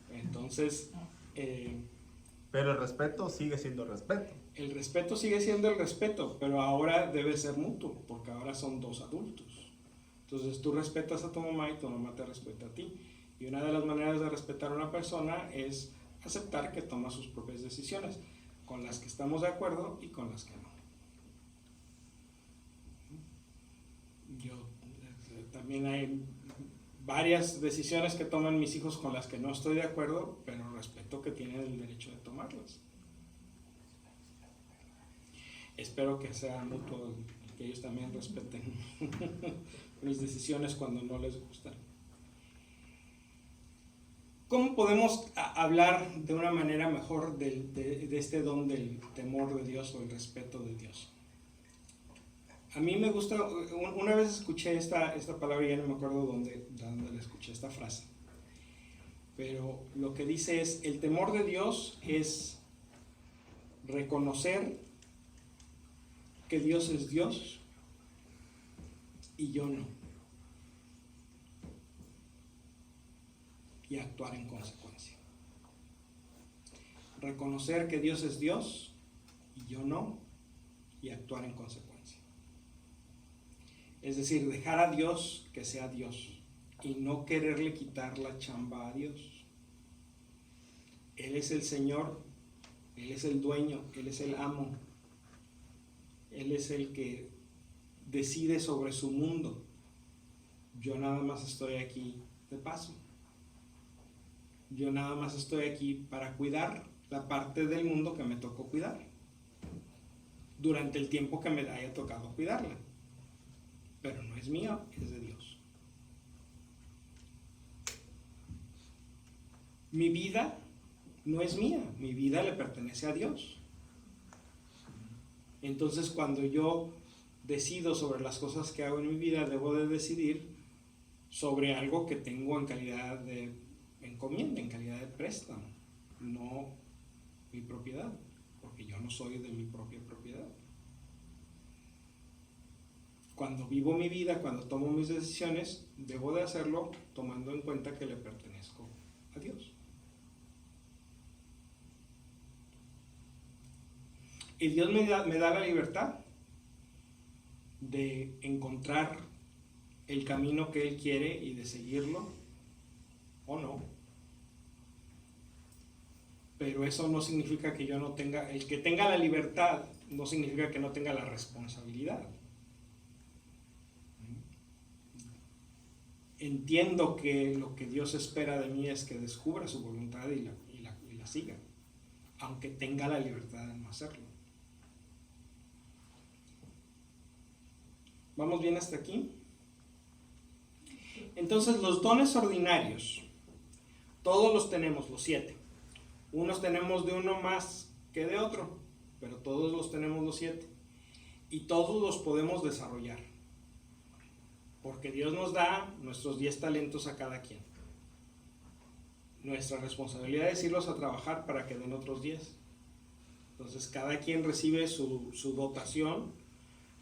Entonces, pero el respeto sigue siendo respeto. el respeto sigue siendo el respeto, pero ahora debe ser mutuo, porque ahora son 2 adultos. Entonces tú respetas a tu mamá y tu mamá te respeta a ti. Y una de las maneras de respetar a una persona es aceptar que toma sus propias decisiones, con las que estamos de acuerdo y con las que no. También hay varias decisiones que toman mis hijos con las que no estoy de acuerdo, pero respeto que tienen el derecho de tomarlas. Espero que sea mutuo, que ellos también respeten mis decisiones cuando no les gustan. ¿Cómo podemos hablar de una manera mejor de este don del temor de Dios o el respeto de Dios? A mí me gusta, una vez escuché esta palabra y ya no me acuerdo dónde la escuché, esta frase. Pero lo que dice es: el temor de Dios es reconocer que Dios es Dios y yo no. Y actuar en consecuencia. reconocer que Dios es Dios y yo no, y actuar en consecuencia. Es decir, dejar a Dios que sea Dios y no quererle quitar la chamba a Dios. Él es el Señor, Él es el dueño, Él es el amo, Él es el que decide sobre su mundo. Yo nada más estoy aquí de paso. Yo nada más estoy aquí para cuidar la parte del mundo que me tocó cuidar durante el tiempo que me haya tocado cuidarla. Pero no es mío, es de Dios. Mi vida no es mía, mi vida le pertenece a Dios. Entonces, cuando yo decido sobre las cosas que hago en mi vida, debo de decidir sobre algo que tengo en calidad de encomienda, en calidad de préstamo, no mi propiedad, porque yo no soy de mi propia propiedad. Cuando vivo mi vida, cuando tomo mis decisiones, debo de hacerlo tomando en cuenta que le pertenezco a Dios. Y Dios me da la libertad de encontrar el camino que Él quiere y de seguirlo o no. Pero eso no significa que yo no tenga, el que tenga la libertad no significa que no tenga la responsabilidad. Entiendo que lo que Dios espera de mí es que descubra su voluntad y la siga, aunque tenga la libertad de no hacerlo. ¿Vamos bien hasta aquí? Entonces, los dones ordinarios, todos los tenemos, los 7. Unos tenemos de uno más que de otro, pero todos los tenemos los 7. Y todos los podemos desarrollar, porque Dios nos da nuestros 10 talentos a cada quien. Nuestra responsabilidad es irlos a trabajar para que den otros 10. Entonces, cada quien recibe su dotación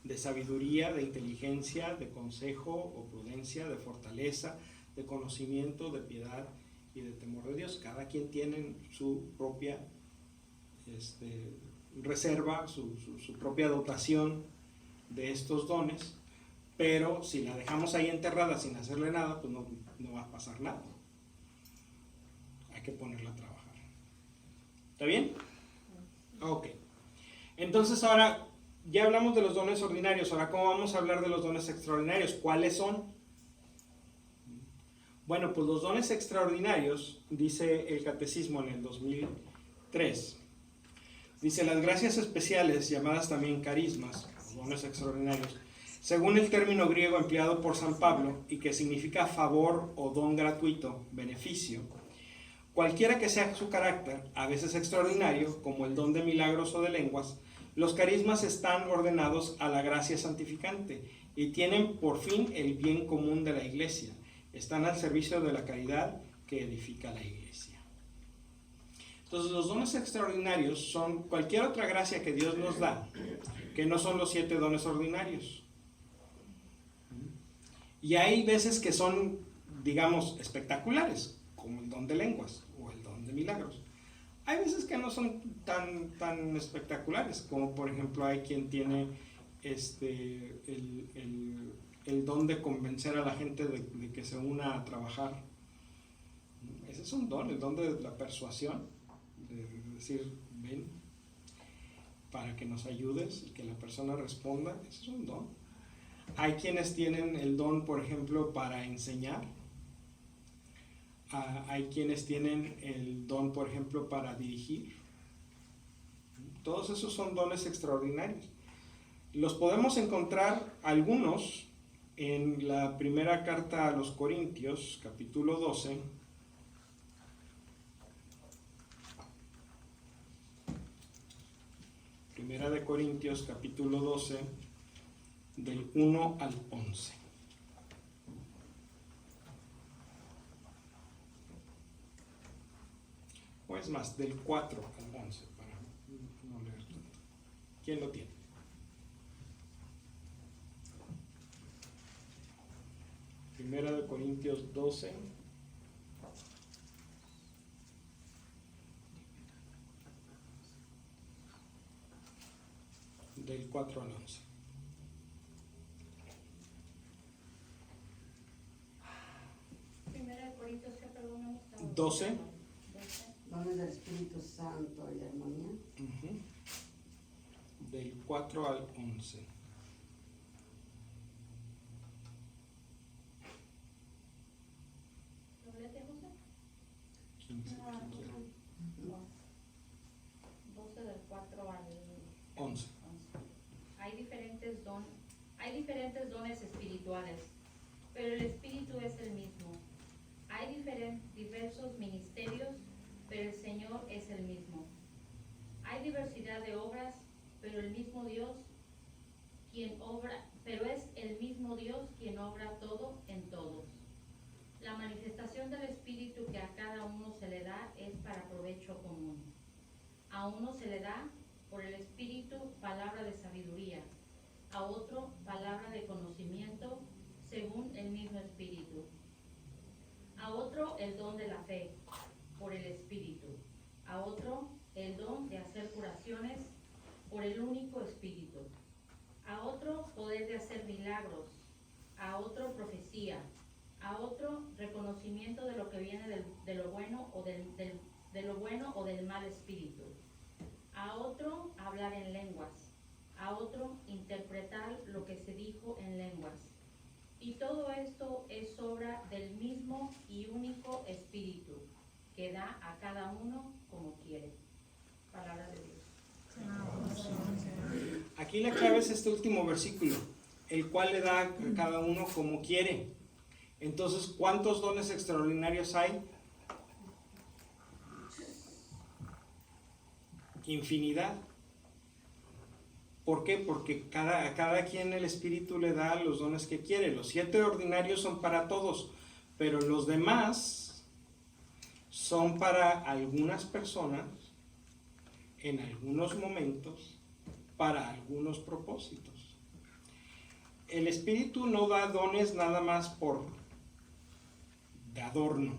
de sabiduría, de inteligencia, de consejo o prudencia, de fortaleza, de conocimiento, de piedad y de temor de Dios. Cada quien tiene su propia reserva, su propia dotación de estos dones, pero si la dejamos ahí enterrada sin hacerle nada, pues no va a pasar nada. Hay que ponerla a trabajar. ¿Está bien? Ok. Entonces ahora ya hablamos de los dones ordinarios. Ahora, ¿cómo vamos a hablar de los dones extraordinarios? ¿Cuáles son? Bueno, pues los dones extraordinarios, dice el Catecismo en el 2003, dice: las gracias especiales, llamadas también carismas, dones extraordinarios, según el término griego empleado por San Pablo y que significa favor o don gratuito, beneficio, cualquiera que sea su carácter, a veces extraordinario, como el don de milagros o de lenguas, los carismas están ordenados a la gracia santificante y tienen por fin el bien común de la iglesia. Están al servicio de la caridad que edifica la iglesia. Entonces, los dones extraordinarios son cualquier otra gracia que Dios nos da, que no son los 7 dones ordinarios. Y hay veces que son, digamos, espectaculares, como el don de lenguas o el don de milagros. Hay veces que no son tan espectaculares, como por ejemplo hay quien tiene el don de convencer a la gente de que se una a trabajar. Ese es un don, el don de la persuasión, de decir, ven, para que nos ayudes y que la persona responda. Ese es un don. Hay quienes tienen el don, por ejemplo, para enseñar. Hay quienes tienen el don, por ejemplo, para dirigir. Todos esos son dones extraordinarios. Los podemos encontrar algunos en la primera carta a los Corintios, capítulo 12. Primera de Corintios, capítulo 12, del 1 al 11. O es más, del 4 al 11, para no leer tanto. ¿Quién lo tiene? Primera de Corintios 12. del 4 al 11. Primera de Corintios, ¿qué perdón hemos estado? 12. 12. Dones del Espíritu Santo y armonía. Del 4 al 11. ¿Lo léete, José? 15, Ah, si quiere. 12 del 4 al 11. 11. Hay diferentes dones espirituales, pero el Espíritu es el mismo. Hay diversos ministerios, pero el Señor es el mismo. Hay diversidad de obras, pero el mismo Dios es el mismo Dios quien obra todo en todos. La manifestación del Espíritu que a cada uno se le da es para provecho común. A uno se le da por el Espíritu palabra de sabiduría, a otro palabra de conocimiento según el mismo Espíritu, a otro el don de la fe por el Espíritu, a otro el don de hacer curaciones por el único Espíritu, a otro poder de hacer milagros, a otro profecía, a otro reconocimiento de lo que viene de lo bueno o de lo bueno o del mal espíritu, a otro hablar en lenguas, a otro interpretar lo que se dijo en lenguas. Y todo esto es obra del mismo y único Espíritu, que da a cada uno como quiere. Palabra de Dios. Aquí la clave es este último versículo, el cual le da a cada uno como quiere. Entonces, ¿cuántos dones extraordinarios hay? Infinidad. ¿Por qué? Porque a cada quien el Espíritu le da los dones que quiere. Los 7 ordinarios son para todos, pero los demás son para algunas personas, en algunos momentos, para algunos propósitos. El Espíritu no da dones nada más por de adorno,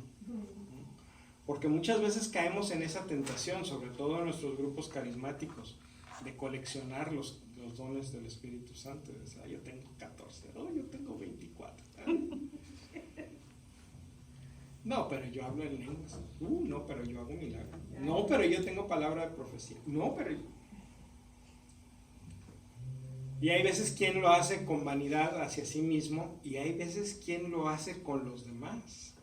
porque muchas veces caemos en esa tentación, sobre todo en nuestros grupos carismáticos, de coleccionar los dones del Espíritu Santo. Yo tengo 14, yo tengo 24. No, pero yo hablo en lenguas. No, pero yo hago milagros. No, pero yo tengo palabra de profecía. No, pero y hay veces quien lo hace con vanidad hacia sí mismo, y hay veces quien lo hace con los demás.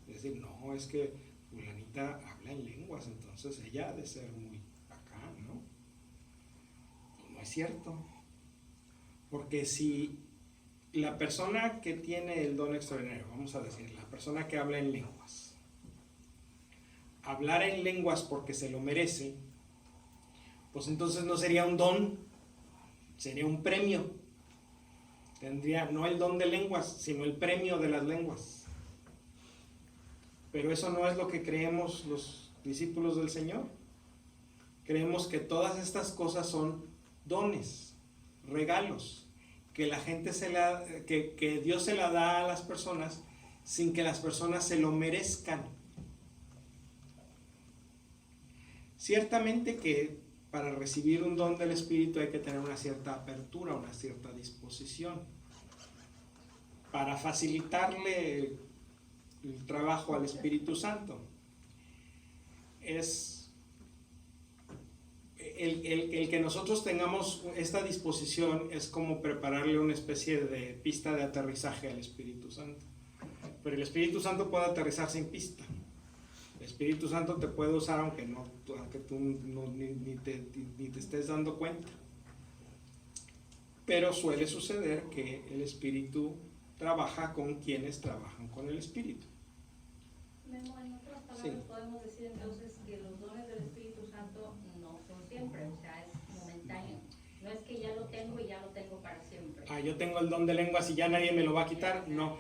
Es decir, no, es que fulanita habla en lenguas, entonces ella ha de ser muy acá, ¿no? No es cierto. Porque si la persona que tiene el don extraordinario, vamos a decir, la persona que habla en lenguas, hablar en lenguas porque se lo merece, pues entonces no sería un don, sería un premio. Tendría no el don de lenguas, sino el premio de las lenguas. Pero eso no es lo que creemos los discípulos del Señor. Creemos que todas estas cosas son dones, regalos, que la gente que Dios se la da a las personas sin que las personas se lo merezcan. Ciertamente que para recibir un don del Espíritu hay que tener una cierta apertura, una cierta disposición. Para facilitarle el trabajo al Espíritu Santo, es el que nosotros tengamos esta disposición es como prepararle una especie de pista de aterrizaje al Espíritu Santo. Pero el Espíritu Santo puede aterrizar sin pista. El Espíritu Santo te puede usar aunque tú ni te estés dando cuenta. Pero suele suceder que el Espíritu trabaja con quienes trabajan con el Espíritu. Memo, en otras palabras, Sí. podemos decir entonces que los dones del Espíritu Santo no son siempre, o sea, es momentáneo. No es que ya lo tengo y ya lo tengo para siempre. Yo tengo el don de lenguas y ya nadie me lo va a quitar. No.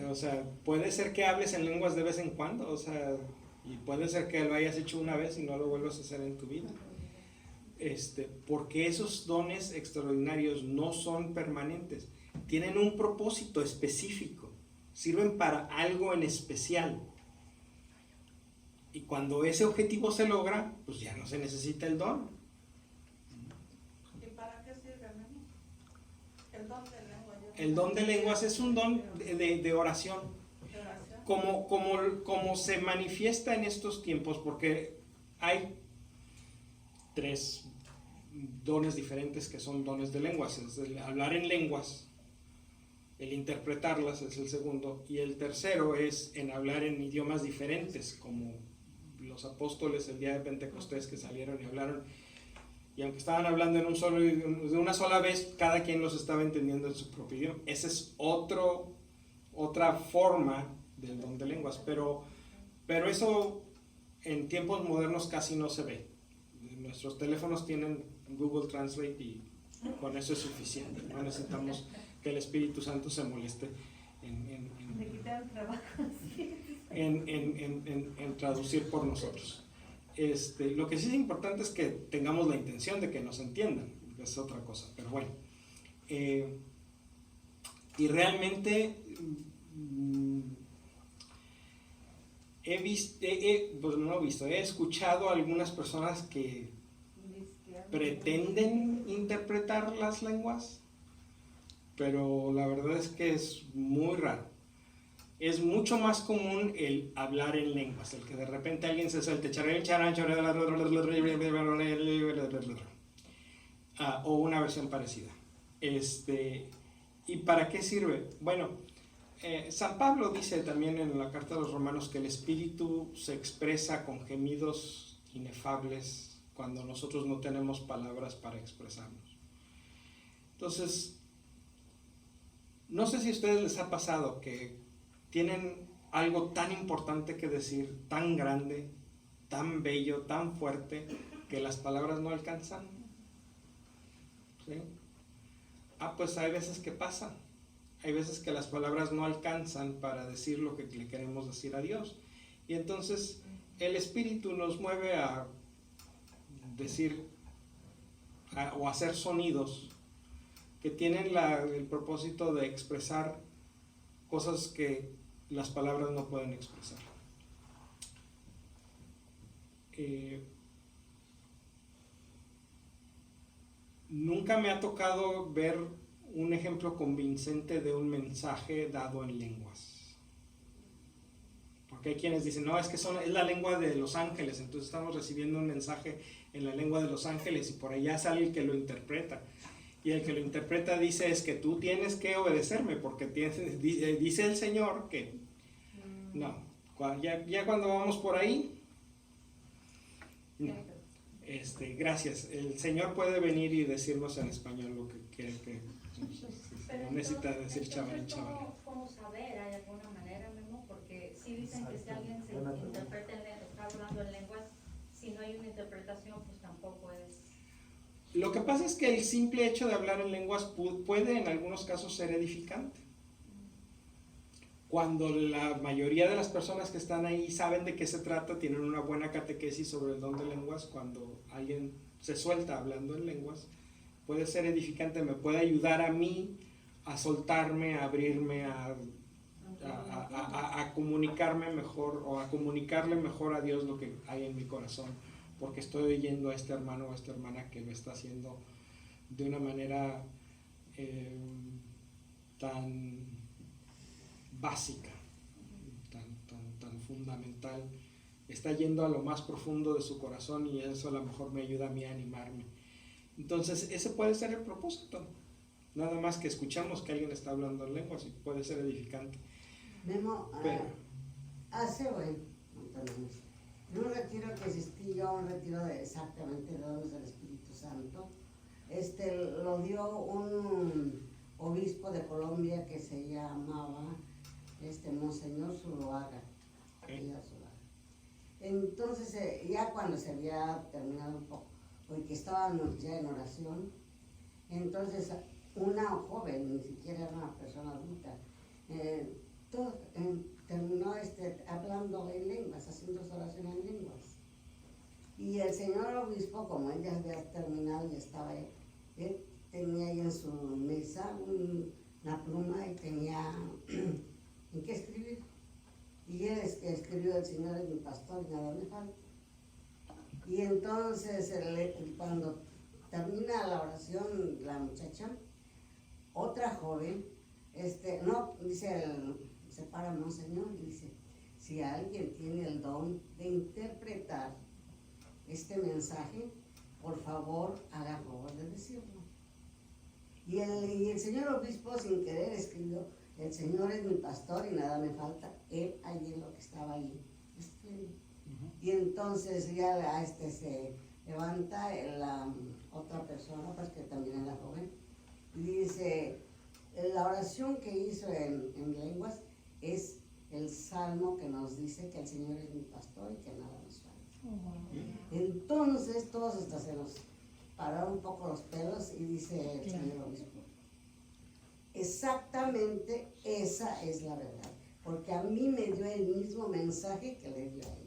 O sea, puede ser que hables en lenguas de vez en cuando, o sea, y puede ser que lo hayas hecho una vez y no lo vuelvas a hacer en tu vida. Porque esos dones extraordinarios no son permanentes, tienen un propósito específico, sirven para algo en especial. Y cuando ese objetivo se logra, pues ya no se necesita el don. ¿Y para qué sirve? El don de lengua. El don de lenguas es un don de oración. De oración. Como se manifiesta en estos tiempos, porque hay 3 dones diferentes que son dones de lenguas: es el hablar en lenguas, el interpretarlas es el segundo, y el tercero es en hablar en idiomas diferentes, como los apóstoles el día de Pentecostés que salieron y hablaron, y aunque estaban hablando de una sola vez, cada quien los estaba entendiendo en su propio idioma. Esa es otra forma del don de lenguas, pero eso en tiempos modernos casi no se ve. Nuestros teléfonos tienen Google Translate y con eso es suficiente. No necesitamos que el Espíritu Santo se moleste Me quitaron trabajo. en traducir por nosotros. Lo que sí es importante es que tengamos la intención de que nos entiendan, es otra cosa, pero bueno. Y realmente he escuchado a algunas personas que pretenden interpretar las lenguas, pero la verdad es que es muy raro. Es mucho más común el hablar en lenguas, el que de repente alguien se suelte o una versión parecida. ¿Y para qué sirve? Bueno, San Pablo dice también en la carta de los Romanos que el Espíritu se expresa con gemidos inefables cuando nosotros no tenemos palabras para expresarnos. Entonces, no sé si a ustedes les ha pasado que tienen algo tan importante que decir, tan grande, tan bello, tan fuerte, que las palabras no alcanzan. ¿Sí? Pues hay veces que pasa. Hay veces que las palabras no alcanzan para decir lo que le queremos decir a Dios. Y entonces el Espíritu nos mueve a decir o hacer sonidos que tienen el propósito de expresar cosas que las palabras no pueden expresar. Nunca me ha tocado ver un ejemplo convincente de un mensaje dado en lenguas. Porque hay quienes dicen, no, es que es la lengua de los ángeles, entonces estamos recibiendo un mensaje en la lengua de los ángeles y por allá sale el que lo interpreta. Y el que lo interpreta dice, es que tú tienes que obedecerme porque dice el Señor que... No, ya cuando vamos por ahí... No. Gracias. El Señor puede venir y decirnos en español lo que quiere que... No necesita decir chaval. ¿Cómo saber? ¿Hay alguna manera, Memo? Porque si dicen que si alguien se interpreta, está hablando en lenguas, si no hay una interpretación, pues tampoco es... Lo que pasa es que el simple hecho de hablar en lenguas puede en algunos casos ser edificante. Cuando la mayoría de las personas que están ahí saben de qué se trata, tienen una buena catequesis sobre el don de lenguas, cuando alguien se suelta hablando en lenguas, puede ser edificante, me puede ayudar a mí a soltarme, a abrirme, a comunicarme mejor o a comunicarle mejor a Dios lo que hay en mi corazón, porque estoy oyendo a este hermano o a esta hermana que lo está haciendo de una manera tan básica, tan fundamental, está yendo a lo más profundo de su corazón y eso a lo mejor me ayuda a mí a animarme. Entonces ese puede ser el propósito, nada más que escuchamos que alguien está hablando en lenguas y puede ser edificante. Memo, hace hoy, en un retiro que asistí yo, un retiro de exactamente de dones del Espíritu Santo, lo dio un obispo de Colombia que se llamaba Monseñor Zuluaga. Entonces, ya cuando se había terminado un poco, porque estábamos ya en oración, entonces una joven, ni siquiera era una persona adulta, terminó hablando en lenguas, haciendo su oración en lenguas. Y el señor obispo, como él ya había terminado y estaba él tenía ahí en su mesa una pluma y tenía en qué escribir. Y él escribió, el Señor es mi pastor y nada me falta. Y entonces cuando termina la oración la muchacha, otra joven, no, dice, se para Monseñor y dice, si alguien tiene el don de interpretar este mensaje, por favor, haga favor de decirlo. Y el señor obispo, sin querer, escribió, el Señor es mi pastor y nada me falta. Él allí en lo que estaba ahí escribiendo. Y entonces ya se levanta la otra persona, pues que también era joven, y dice, la oración que hizo en lenguas es el salmo que nos dice que el Señor es mi pastor y que nada nos falta. Entonces todos hasta se nos pararon un poco los pelos y dice el señor obispo, exactamente esa es la verdad, porque a mí me dio el mismo mensaje que le dio a ella.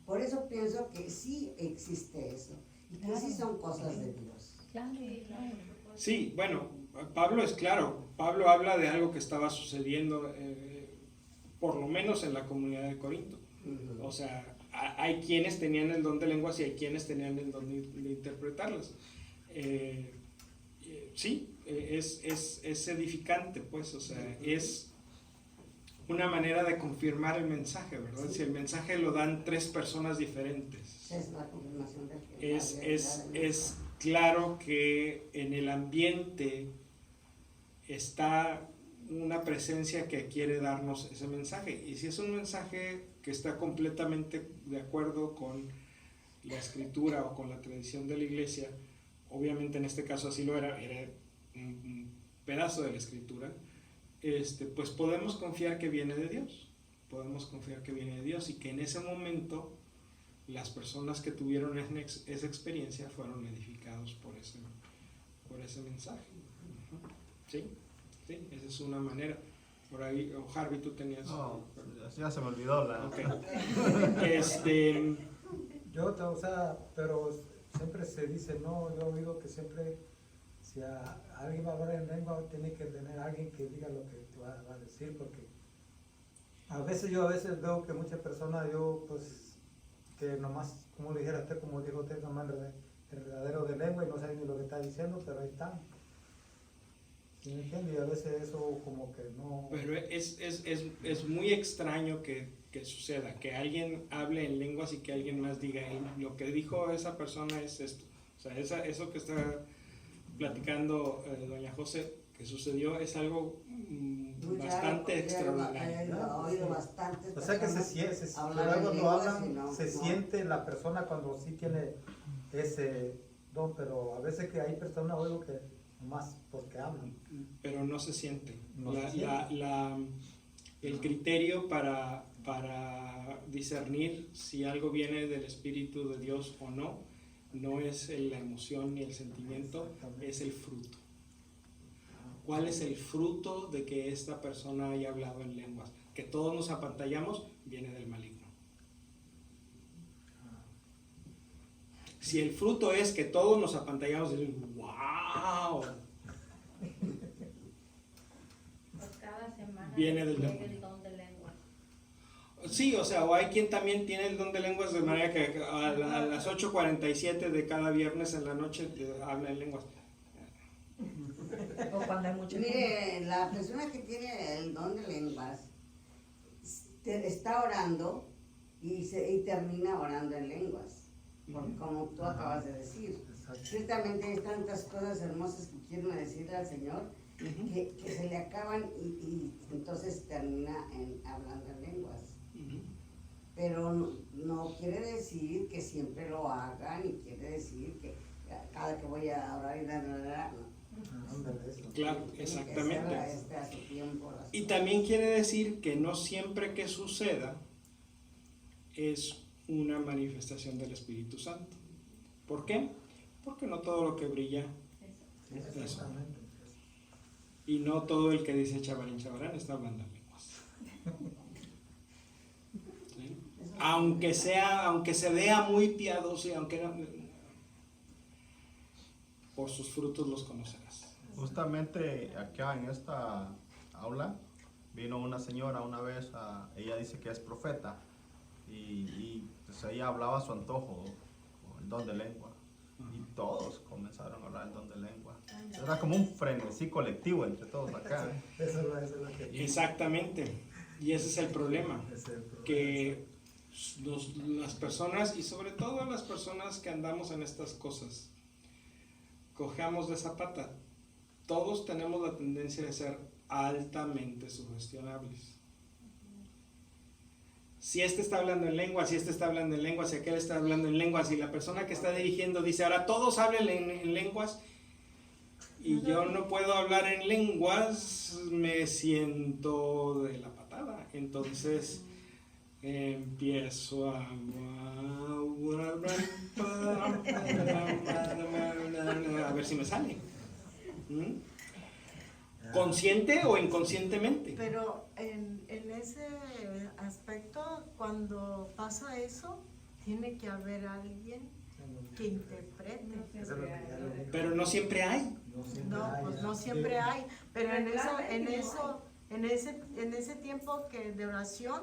Por eso pienso que sí existe eso y que sí son cosas de Dios. Claro, claro. Sí, bueno, Pablo es claro. Pablo habla de algo que estaba sucediendo, por lo menos en la comunidad de Corinto. O sea, hay quienes tenían el don de lenguas y hay quienes tenían el don de interpretarlas. Sí, es edificante, pues, o sea, es una manera de confirmar el mensaje, ¿verdad? Sí. Si el mensaje lo dan tres personas diferentes, Es la confirmación del que es claro que en el ambiente está una presencia que quiere darnos ese mensaje. Y si es un mensaje que está completamente de acuerdo con la escritura o con la tradición de la iglesia, obviamente en este caso así lo era un pedazo de la escritura, pues podemos confiar que viene de Dios. Podemos confiar que viene de Dios y que en ese momento las personas que tuvieron esa experiencia fueron edificados por ese mensaje. ¿Sí? Sí, esa es una manera. Por ahí, Harvey, tú tenías... No, ya se me olvidó la... Ok. O sea, pero siempre se dice, no, yo he oído que siempre, si alguien va a hablar en lengua, tiene que tener alguien que diga lo que te va a decir, porque a veces veo que muchas personas, pues, que nomás, como le dijera usted, como dijo usted, nomás el verdadero de lengua y no saben ni lo que está diciendo, pero ahí están. ¿Sí me entiende? Y a veces eso como que no... Pero es muy extraño que suceda, que alguien hable en lenguas y que alguien más diga, lo que dijo esa persona es esto. O sea, eso que está platicando doña José, que sucedió, es algo bastante extraordinario. He oído bastante. O sea que cuando hablan, se siente la persona cuando sí tiene ese don, pero a veces que hay personas, oigo que más porque hablan. Pero no se siente. No se siente. El criterio para discernir si algo viene del Espíritu de Dios o no, no es la emoción ni el sentimiento, es el fruto. ¿Cuál es el fruto de que esta persona haya hablado en lenguas? Que todos nos apantallamos, viene del maligno. Si el fruto es que todos nos apantallamos y decimos, ¡wow! Pues cada semana Viene del llega demonio. el don de lenguas. Sí, o sea, o hay quien también tiene el don de lenguas de manera que a las 8:47 de cada viernes en la noche habla en lenguas. O cuando hay mucha gente. Mire, la persona que tiene el don de lenguas está orando y termina orando en lenguas, como tú acabas de decir. Exacto. Ciertamente hay tantas cosas hermosas que quieren decirle al Señor que se le acaban y entonces termina hablando en lenguas. Pero no quiere decir que siempre lo hagan, y quiere decir que cada que voy a orar y Ándale, eso. Claro, exactamente. A su tiempo, Y también quiere decir que no siempre que suceda es una manifestación del Espíritu Santo. ¿Por qué? Porque no todo lo que brilla Eso. es eso. Exactamente. Y no todo el que dice chabarín chabarán está hablando en lenguas. ¿Sí? Aunque se vea muy piadoso y aunque no, por sus frutos los conocerás. Justamente acá en esta aula vino una señora una vez, ella dice que es profeta y pues ella hablaba a su antojo, el don de lengua, y todos comenzaron a hablar el don de lengua. Era como un frenesí colectivo entre todos acá. Eso es lo que... Exactamente. Y ese es el problema. Ese es el problema. Que las personas, y sobre todo las personas que andamos en estas cosas, cojeamos de esa pata. Todos tenemos la tendencia de ser altamente sugestionables. Si este está hablando en lenguas, si este está hablando en lenguas, si aquel está hablando en lenguas, y la persona que está dirigiendo dice, ahora todos hablen en lenguas, y yo no puedo hablar en lenguas, me siento de la patada. Entonces empiezo a ver si me sale. ¿Consciente o inconscientemente? Pero en ese aspecto, cuando pasa eso, tiene que haber alguien que interprete. Eso es lo que ya lo digo. Pero no siempre hay. No siempre No, hay, pues ya. no siempre Sí. hay. Pero en Realmente ese tiempo que de oración,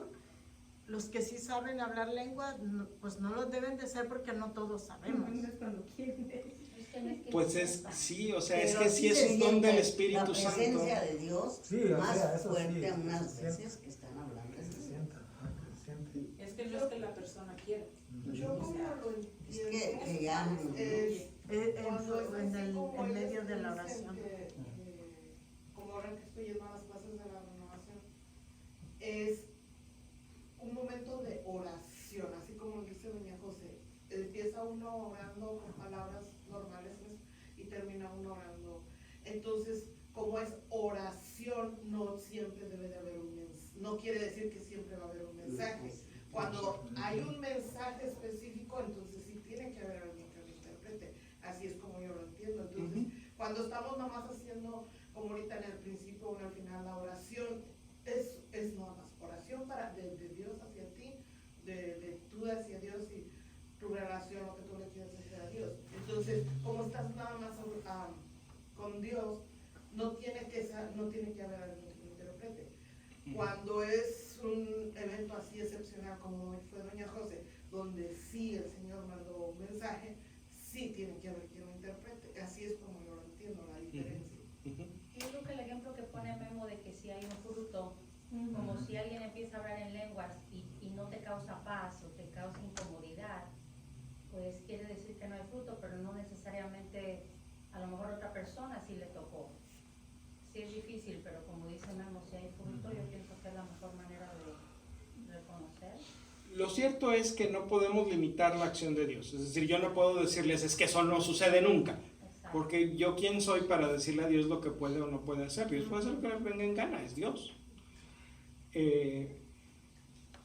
los que sí saben hablar lengua, pues no lo deben de ser porque no todos sabemos. No es cuando quieren. Es que no es que Pues es, sepa. sí, o sea, es Pero que sí es se un don del siente Espíritu la Santo. presencia de Dios Sí, o más sea, eso fuerte sí, unas se veces siente. que están hablando. Que se sienta, ¿no? Que se siente. Es que no es que la persona quiera. Yo como lo Es entiendo, que ya es cuando es En, así como en ellos medio de la dicen oración. como ahora que estoy yendo a las clases de la renovación, es un momento de oración, así como dice doña José, empieza uno orando con palabras normales pues, y termina uno orando. Entonces, como es oración, no siempre debe de haber un mensaje, no quiere decir que siempre va a haber un mensaje. Cuando hay un mensaje específico, entonces sí tiene que haber alguien que lo interprete. Así es como yo lo entiendo. Entonces, cuando estamos nomás haciendo, como ahorita en el principio o en el final, la oración, es nada más oración de Dios hacia ti, de tú hacia Dios y tu relación, lo que tú le quieras hacer a Dios. Entonces, como estás nada más con Dios, no tiene que haber alguien que lo interprete. Cuando es un evento así excepcional como hoy fue doña José, donde sí el Señor mandó un mensaje, sí tiene que haber quien lo interprete. Así es como yo lo entiendo, la diferencia. Yo creo que el ejemplo que pone Memo de que si hay un fruto, como si alguien empieza a hablar en lenguas y no te causa paz o te causa incomodidad, pues quiere decir que no hay fruto, pero no necesariamente a lo mejor otra persona sí le tocó. Sí es difícil, pero como dice Memo, si hay fruto, yo pienso que es la mejor manera de reconocer. Lo cierto es que no podemos limitar la acción de Dios. Es decir, yo no puedo decirles, es que eso no sucede nunca. Exacto. Porque yo quién soy para decirle a Dios lo que puede o no puede hacer. Dios puede hacer lo que le venga en gana, es Dios.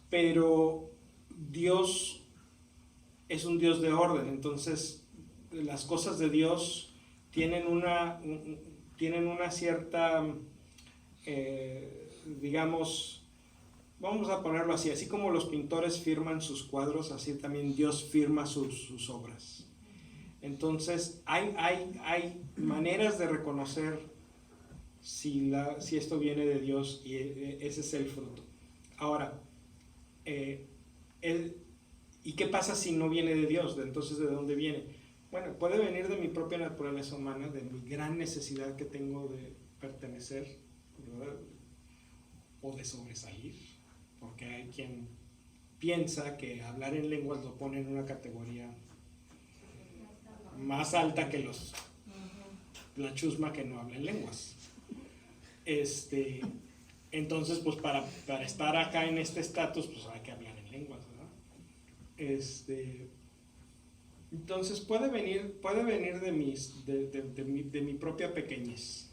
Pero Dios es un Dios de orden, entonces las cosas de Dios tienen una cierta, digamos, vamos a ponerlo así como los pintores firman sus cuadros, así también Dios firma sus obras. Entonces hay maneras de reconocer si esto viene de Dios y ese es el fruto. Ahora, ¿y qué pasa si no viene de Dios? Entonces, ¿de dónde viene? Bueno, puede venir de mi propia naturaleza humana, de mi gran necesidad que tengo de pertenecer, ¿verdad? O de sobresalir, porque hay quien piensa que hablar en lenguas lo pone en una categoría más alta que la chusma que no habla en lenguas. Entonces, pues para estar acá en este estatus, pues hay que hablar en lenguas, ¿verdad? Entonces puede venir de mi propia pequeñez.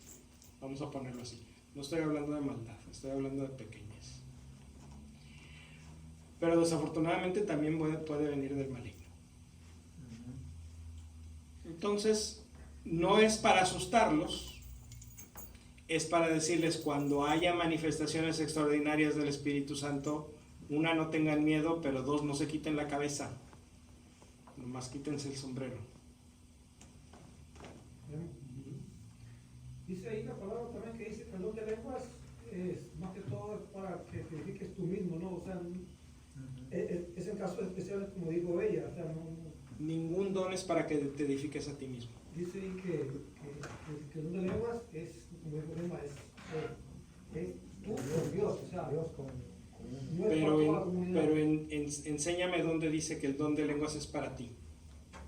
Vamos a ponerlo así. No estoy hablando de maldad, estoy hablando de pequeñez. Pero desafortunadamente también puede venir del maligno. Entonces, no es para asustarlos, es para decirles cuando haya manifestaciones extraordinarias del Espíritu Santo, una, no tengan miedo, pero dos, no se quiten la cabeza, nomás quítense el sombrero. Dice ahí la palabra también que dice que el don de lenguas es más que todo para que te edifiques tú mismo, ¿no? O sea, es en casos especiales como dijo ella, o sea, no. Ningún don es para que te edifiques a ti mismo. Dice ahí que el don de enséñame dónde dice que el don de lenguas es para ti.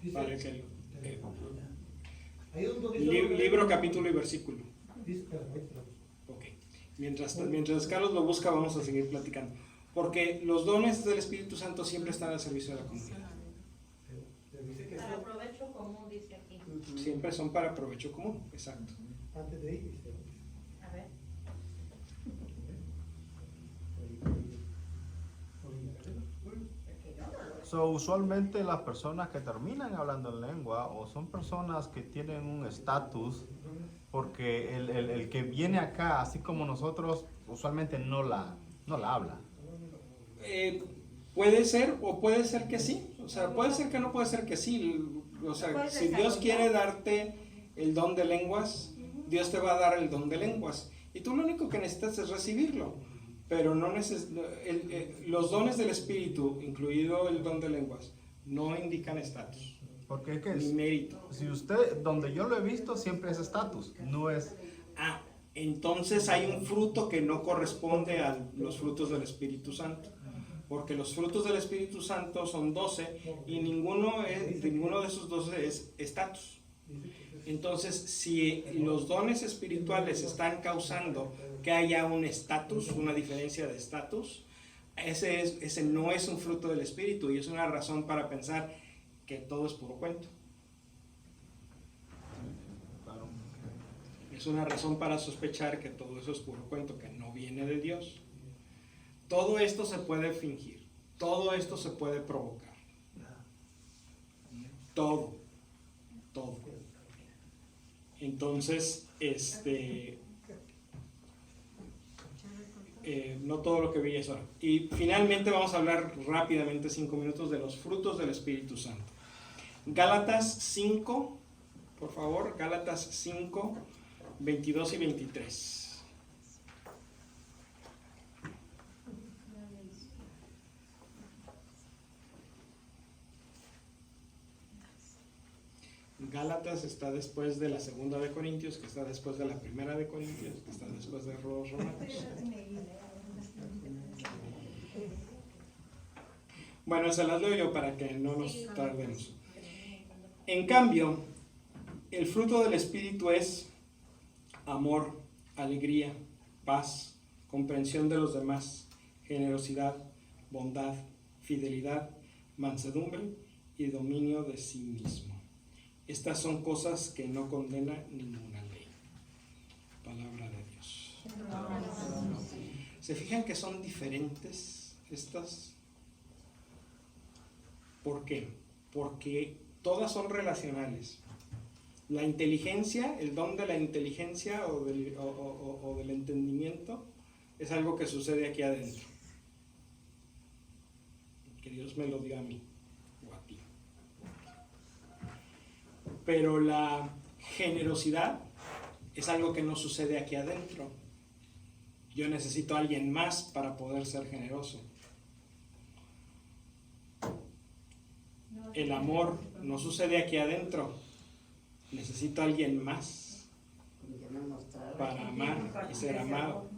Dice, Para el que ahí es donde dice libro, capítulo y versículo. Dice, espérame, ahí te lo busco. Ok. Mientras Carlos lo busca, vamos a seguir platicando. Porque los dones del Espíritu Santo siempre están al servicio de la comunidad. Pero dice que Para provecho común, dice aquí. Siempre son para provecho común. Exacto. antes de ir, dice, A ver. So, usualmente las personas que terminan hablando en lengua o son personas que tienen un estatus, porque el que viene acá, así como nosotros, usualmente no la habla. Puede ser o puede ser que sí. O sea, puede ser que no, puede ser que sí. O sea, Puedes si Dios desarrollar. quiere darte el don de lenguas, Dios te va a dar el don de lenguas. Y tú lo único que necesitas es recibirlo. Pero no los dones del Espíritu, incluido el don de lenguas, no indican estatus Porque es que ni mérito. si usted, donde yo lo he visto, siempre es estatus, no es... Ah, entonces hay un fruto que no corresponde a los frutos del Espíritu Santo. Porque los frutos del Espíritu Santo son 12 y ninguno de esos 12 es estatus. Entonces, si los dones espirituales están causando que haya un estatus, una diferencia de estatus, ese no es un fruto del Espíritu y es una razón para pensar que todo es puro cuento. Es una razón para sospechar que todo eso es puro cuento, que no viene de Dios. Todo esto se puede fingir, todo esto se puede provocar. Todo. Entonces, no todo lo que vi es ahora. Y finalmente vamos a hablar rápidamente 5 minutos de los frutos del Espíritu Santo. Gálatas 5, por favor, Gálatas 5, 22 y 23. Gálatas está después de la segunda de Corintios, que está después de la primera de Corintios, que está después de los Romanos. Bueno, se las leo yo para que no nos tardemos. En cambio, el fruto del Espíritu es amor, alegría, paz, comprensión de los demás, generosidad, bondad, fidelidad, mansedumbre y dominio de sí mismo. Estas son cosas que no condena ninguna ley. Palabra de Dios. ¿Se fijan que son diferentes estas? ¿Por qué? Porque todas son relacionales. La inteligencia, el don de la inteligencia o del entendimiento es algo que sucede aquí adentro. Que Dios me lo diga a mí o a ti. Pero la generosidad es algo que no sucede aquí adentro. Yo necesito a alguien más para poder ser generoso. El amor no sucede aquí adentro. Necesito a alguien más para amar y ser amado.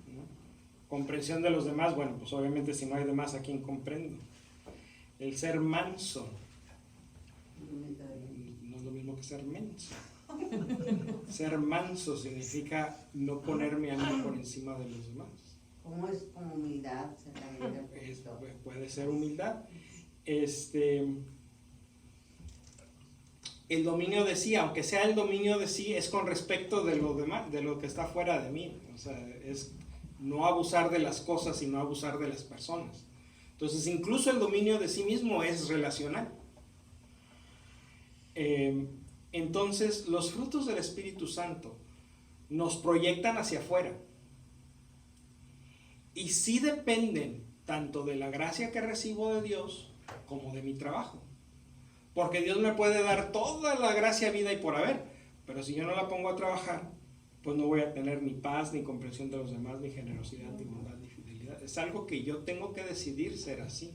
¿No? Comprensión de los demás, bueno, pues obviamente si no hay demás, ¿a quién comprendo? El ser manso no es lo mismo que ser menso. Ser manso significa no ponerme a mí por encima de los demás. ¿Cómo es con humildad? Puede ser humildad. El dominio de sí, aunque sea el dominio de sí, es con respecto de lo demás, de lo que está fuera de mí. O sea, es no abusar de las cosas y no abusar de las personas. Entonces, incluso el dominio de sí mismo es relacional. Entonces, los frutos del Espíritu Santo nos proyectan hacia afuera. Y sí dependen tanto de la gracia que recibo de Dios como de mi trabajo. Porque Dios me puede dar toda la gracia, vida y por haber, pero si yo no la pongo a trabajar, pues no voy a tener ni paz, ni comprensión de los demás, ni generosidad, ni bondad, ni fidelidad. Es algo que yo tengo que decidir ser así.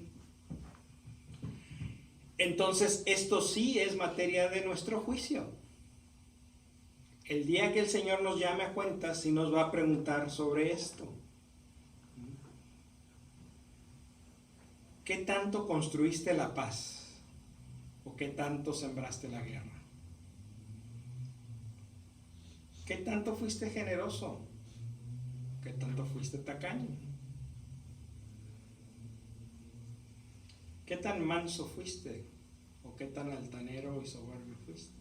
Entonces, esto sí es materia de nuestro juicio. El día que el Señor nos llame a cuentas, sí nos va a preguntar sobre esto. ¿qué tanto construiste la paz? ¿O qué tanto sembraste la guerra? ¿Qué tanto fuiste generoso? ¿Qué tanto fuiste tacaño? ¿Qué tan manso fuiste? ¿O qué tan altanero y soberbio fuiste?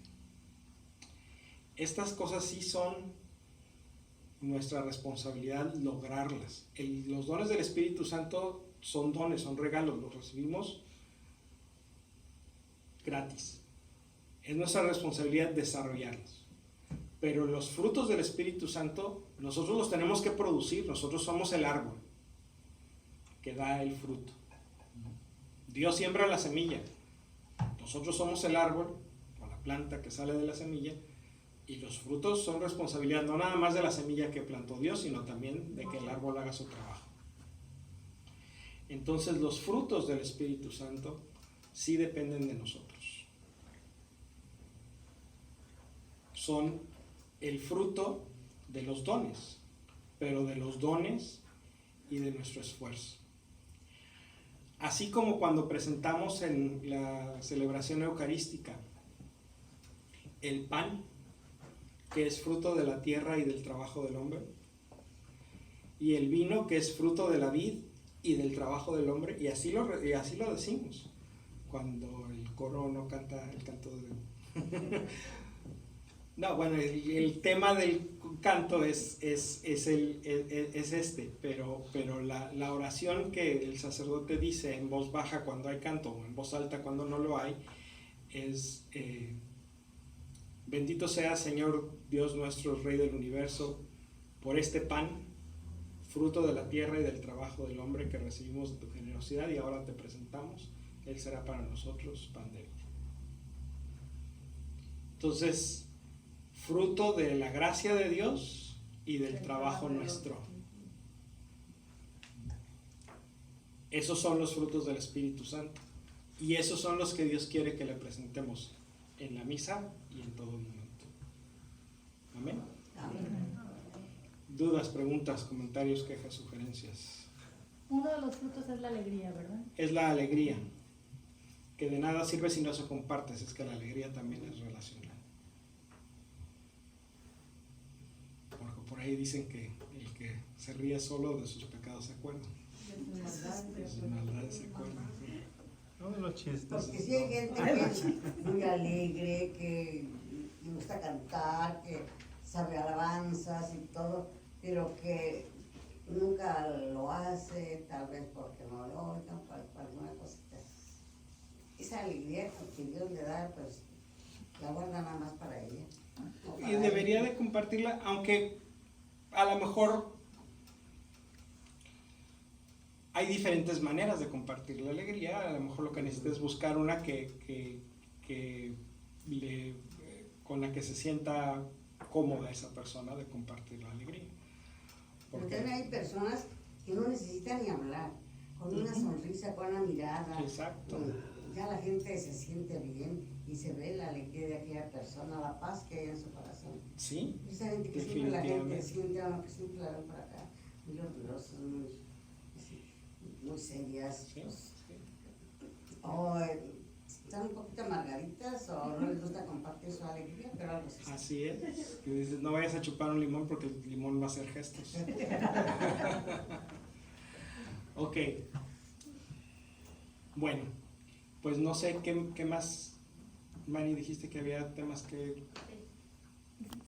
Estas cosas sí son nuestra responsabilidad lograrlas. Los dones del Espíritu Santo son dones, son regalos, los recibimos gratis. Es nuestra responsabilidad desarrollarlos. Pero los frutos del Espíritu Santo nosotros los tenemos que producir. Nosotros somos el árbol que da el fruto. Dios siembra la semilla. Nosotros somos el árbol o la planta que sale de la semilla, y los frutos son responsabilidad no nada más de la semilla que plantó Dios, sino también de que el árbol haga su trabajo. Entonces los frutos del Espíritu Santo sí dependen de nosotros. Son el fruto de los dones, pero de los dones y de nuestro esfuerzo. Así como cuando presentamos en la celebración eucarística el pan, que es fruto de la tierra y del trabajo del hombre, y el vino, que es fruto de la vid y del trabajo del hombre, y así lo decimos cuando el coro no canta el canto de... No, bueno, el tema del canto es este, pero la oración que el sacerdote dice en voz baja cuando hay canto o en voz alta cuando no lo hay es bendito seas, Señor Dios nuestro, Rey del universo, por este pan, fruto de la tierra y del trabajo del hombre que recibimos de tu generosidad y ahora te presentamos. Él será para nosotros pan de vida. Entonces, fruto de la gracia de Dios y del trabajo nuestro. Esos son los frutos del Espíritu Santo. Y esos son los que Dios quiere que le presentemos en la misa y en todo momento. Amén. Amén. Dudas, preguntas, comentarios, quejas, sugerencias. Uno de los frutos es la alegría, ¿verdad? Es la alegría, que de nada sirve si no se compartes. Es que la alegría también es relacional. Porque por ahí dicen que el que se ríe solo de sus pecados se acuerda. De sus maldades se acuerda. No de los chistes. Porque si hay gente que es muy alegre, que le gusta cantar, que sabe alabanzas y todo, pero que nunca lo hace, tal vez porque no lo oigan, por alguna cosita. Esa alegría que Dios le da, pues la guarda nada más para ella. Y debería de compartirla, aunque a lo mejor hay diferentes maneras de compartir la alegría. A lo mejor lo que necesita es buscar una con la que se sienta cómoda esa persona de compartir la alegría. Pero también hay personas que no necesitan ni hablar, con una sonrisa, con una mirada. Exacto. Ya la gente se siente bien y se ve la alegría de aquella persona, la paz que hay en su corazón. Sí, Esa gente que siempre la gente definitivamente. siente, a lo que siempre la ven por acá, muy orgullosas, muy serias, Sí, pues, sí. o están un poquito amargaditas o no les gusta compartir su alegría, pero algo así. Así es. Que dices, no vayas a chupar un limón porque el limón va a hacer gestos. Ok. Bueno, pues no sé qué más. Mari, dijiste que había temas que